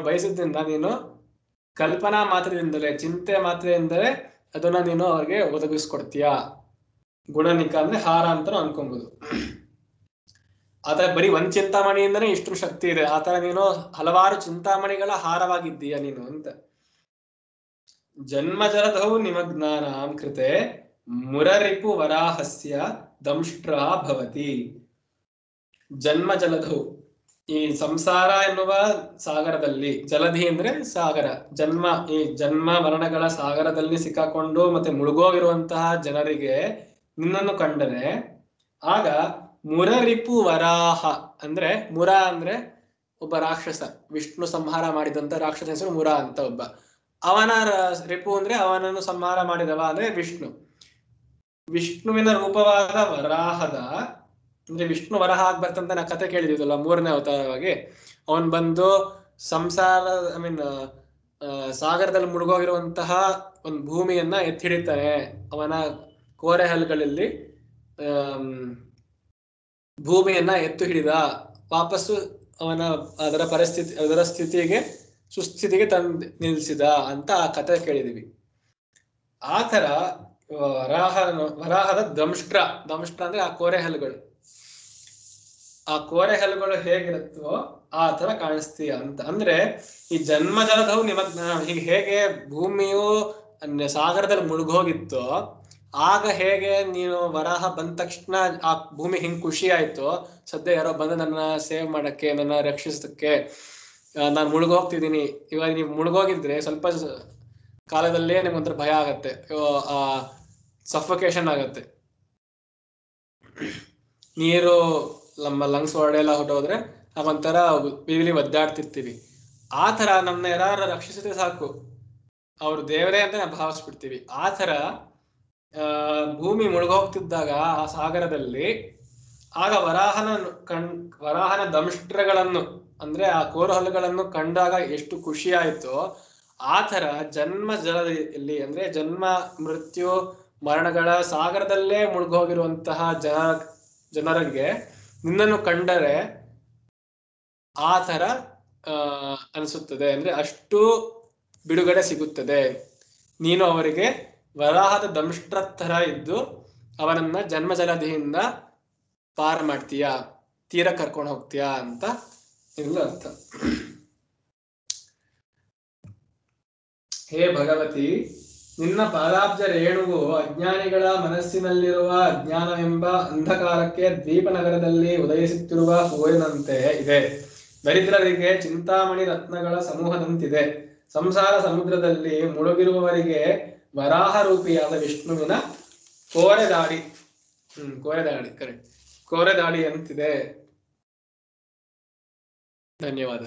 S1: ಬಯಸಿದ್ದನ್ನ ನೀನು ಕಲ್ಪನಾ ಮಾತ್ರದಿಂದಲೇ, ಚಿಂತೆ ಮಾತ್ರದಿಂದಲೇ ಅದನ್ನ ನೀನು ಅವ್ರಿಗೆ ಒದಗಿಸ್ಕೊಡ್ತೀಯ. ಗುಣನಿಕ ಅಂದ್ರೆ ಹಾರ ಅಂತ ಅನ್ಕೊಬಹುದು. ಆತರ ಬರೀ ಒಂದ್ ಚಿಂತಾಮಣಿಯಿಂದನೇ ಇಷ್ಟು ಶಕ್ತಿ ಇದೆ. ಆತರ ನೀನು ಹಲವಾರು ಚಿಂತಾಮಣಿಗಳ ಹಾರವಾಗಿದ್ದೀಯ ನೀನು ಅಂತ. ಜನ್ಮ ಜಲಧೌ ನಿಮಗ್ನಾನಾಂ ಕೃತೆ ಮುರರಿಪು ವರಾಹಸ್ಯ ದಂಷ್ಟ್ರ ಭವತಿ. ಜನ್ಮ ಜಲಧೌ, ಈ ಸಂಸಾರ ಎನ್ನುವ ಸಾಗರದಲ್ಲಿ, ಜಲಧಿ ಅಂದ್ರೆ ಸಾಗರ, ಜನ್ಮ, ಈ ಜನ್ಮ ಮರಣಗಳ ಸಾಗರದಲ್ಲಿ ಸಿಕ್ಕಾಕೊಂಡು ಮತ್ತೆ ಮುಳುಗೋಗಿರುವಂತಹ ಜನರಿಗೆ ನಿನ್ನನ್ನು ಕಂಡರೆ ಆಗ ಮುರರಿಪು ವರಾಹ ಅಂದ್ರೆ, ಮುರ ಅಂದ್ರೆ ಒಬ್ಬ ರಾಕ್ಷಸ, ವಿಷ್ಣು ಸಂಹಾರ ಮಾಡಿದಂತ ರಾಕ್ಷಸ ಹೆಸರು ಮುರ ಅಂತ ಒಬ್ಬ. ಅವನ ರಿಪು ಅಂದ್ರೆ ಅವನನ್ನು ಸಂಹಾರ ಮಾಡಿದವ ಅಂದ್ರೆ ವಿಷ್ಣು. ವಿಷ್ಣುವಿನ ರೂಪವಾದ ವರಾಹದ, ಅಂದ್ರೆ ವಿಷ್ಣು ವರಾಹ ಆಗಿ ಬರ್ತಂತ ನಾ ಕತೆ ಕೇಳಿದಿವಲ್ಲ 3ನೇ ಅವತಾರವಾಗಿ, ಅವನ್ ಬಂದು ಸಂಸಾರ ಸಾಗರದಲ್ಲಿ ಮುಳುಗೋಗಿರುವಂತಹ ಒಂದು ಭೂಮಿಯನ್ನ ಎತ್ತಿ ಹಿಡಿತಾನೆ. ಅವನ ಕೋರೆ ಹಲ್ಲುಗಳಲ್ಲಿ ಭೂಮಿಯನ್ನ ಎತ್ತು ಹಿಡಿದ, ವಾಪಸ್ಸು ಅದರ ಸ್ಥಿತಿಗೆ ಸುಸ್ಥಿತಿಗೆ ತಂದು ನಿಲ್ಸಿದ ಅಂತ ಆ ಕಥೆ ಕೇಳಿದೀವಿ. ಆತರ ವರಾಹದ ದಂಷ್ಟ್ರ ಅಂದ್ರೆ ಆ ಕೋರೆ ಹಲ್ಲುಗಳು, ಆ ಕೋರೆ ಹಲ್ಲುಗಳು ಹೇಗಿರುತ್ತೋ ಆ ತರ ಕಾಣಿಸ್ತೀಯ ಅಂತ. ಅಂದ್ರೆ ಈ ಜನ್ಮ ಜಲಧೌ ನಿಮಗ್ನ, ಈಗ ಹೇಗೆ ಭೂಮಿಯು ಸಾಗರದಲ್ಲಿ ಮುಳುಗೋಗಿತ್ತೋ ಆಗ ಹೇಗೆ ನೀನು ವರಾಹ ಬಂದ ತಕ್ಷಣ ಆ ಭೂಮಿ ಹಿಂಗ್ ಖುಷಿ ಆಯ್ತು, ಸದ್ಯ ಯಾರೋ ಬಂದು ನನ್ನ ಸೇವ್ ಮಾಡಕ್ಕೆ, ನನ್ನ ರಕ್ಷಿಸಕ್ಕೆ, ನಾನು ಮುಳುಗೋಗ್ತಿದ್ದೀನಿ. ಇವಾಗ ನೀವು ಮುಳುಗೋಗಿದ್ರೆ ಸ್ವಲ್ಪ ಕಾಲದಲ್ಲೇ ನಿಮ್ಗೊಂಥರ ಭಯ ಆಗತ್ತೆ, ಸಫೋಕೇಶನ್ ಆಗತ್ತೆ, ನೀರು ನಮ್ಮ ಲಂಗ್ಸ್ ಒಳಗೆಲ್ಲ ಹೊಟ್ಟೋದ್ರೆ ಒಂಥರ ಬಿವಿಲಿ ಒದ್ದಾಡ್ತಿರ್ತೀವಿ. ಆ ತರ ನಮ್ಮನ್ನ ಯಾರು ರಕ್ಷಿಸಿದ್ರೆ ಸಾಕು, ಅವ್ರು ದೇವರೇ ಅಂತ ನಾವು ಭಾವಿಸ್ಬಿಡ್ತೀವಿ. ಆ ತರ ಭೂಮಿ ಮುಳುಗೋಗ್ತಿದ್ದಾಗ ಆ ಸಾಗರದಲ್ಲಿ ಆಗ ವರಾಹನ ದಂಷ್ಟ್ರಗಳನ್ನು ಅಂದ್ರೆ ಆ ಕೋರಹಲ್ಲುಗಳನ್ನು ಕಂಡಾಗ ಎಷ್ಟು ಖುಷಿ ಆಯ್ತೋ ಆ ತರ ಜನ್ಮ ಜಲದಲ್ಲಿ ಅಂದ್ರೆ ಜನ್ಮ ಮೃತ್ಯು ಮರಣಗಳ ಸಾಗರದಲ್ಲೇ ಮುಳುಗೋಗಿರುವಂತಹ ಜನರಿಗೆ ನಿನ್ನನ್ನು ಕಂಡರೆ ಆ ತರ ಅನಿಸುತ್ತದೆ. ಅಂದ್ರೆ ಅಷ್ಟು ಬಿಡುಗಡೆ ಸಿಗುತ್ತದೆ. ನೀನು ಅವರಿಗೆ ವರಾಹದ ದಂಷ್ಟ್ರ ತರ ಇದ್ದು ಅವನನ್ನ ಜನ್ಮ ಜಲಧಿಯಿಂದ ಪಾರ ಮಾಡ್ತೀಯ, ತೀರ ಕರ್ಕೊಂಡು ಹೋಗ್ತೀಯಾ ಅಂತ ಇಲ್ಲ ಅರ್ಥ. ಹೇ ಭಗವತಿ, ನಿನ್ನ ಪಾದಾಬ್ಜ ರೇಣುವು ಅಜ್ಞಾನಿಗಳ ಮನಸ್ಸಿನಲ್ಲಿರುವ ಅಜ್ಞಾನವೆಂಬ ಅಂಧಕಾರಕ್ಕೆ ದ್ವೀಪನಗರದಲ್ಲಿ ಉದಯಿಸುತ್ತಿರುವ ಸೂರ್ಯನಂತೆ ಇದೆ. ದರಿದ್ರರಿಗೆ ಚಿಂತಾಮಣಿ ರತ್ನಗಳ ಸಮೂಹದಂತಿದೆ. ಸಂಸಾರ ಸಮುದ್ರದಲ್ಲಿ ಮುಳುಗಿರುವವರಿಗೆ ವರಾಹ ರೂಪಿಯಾದ ವಿಷ್ಣುವಿನ ಕೋರೆದಾಡಿ ಅಂತಿದೆ. ಧನ್ಯವಾದ.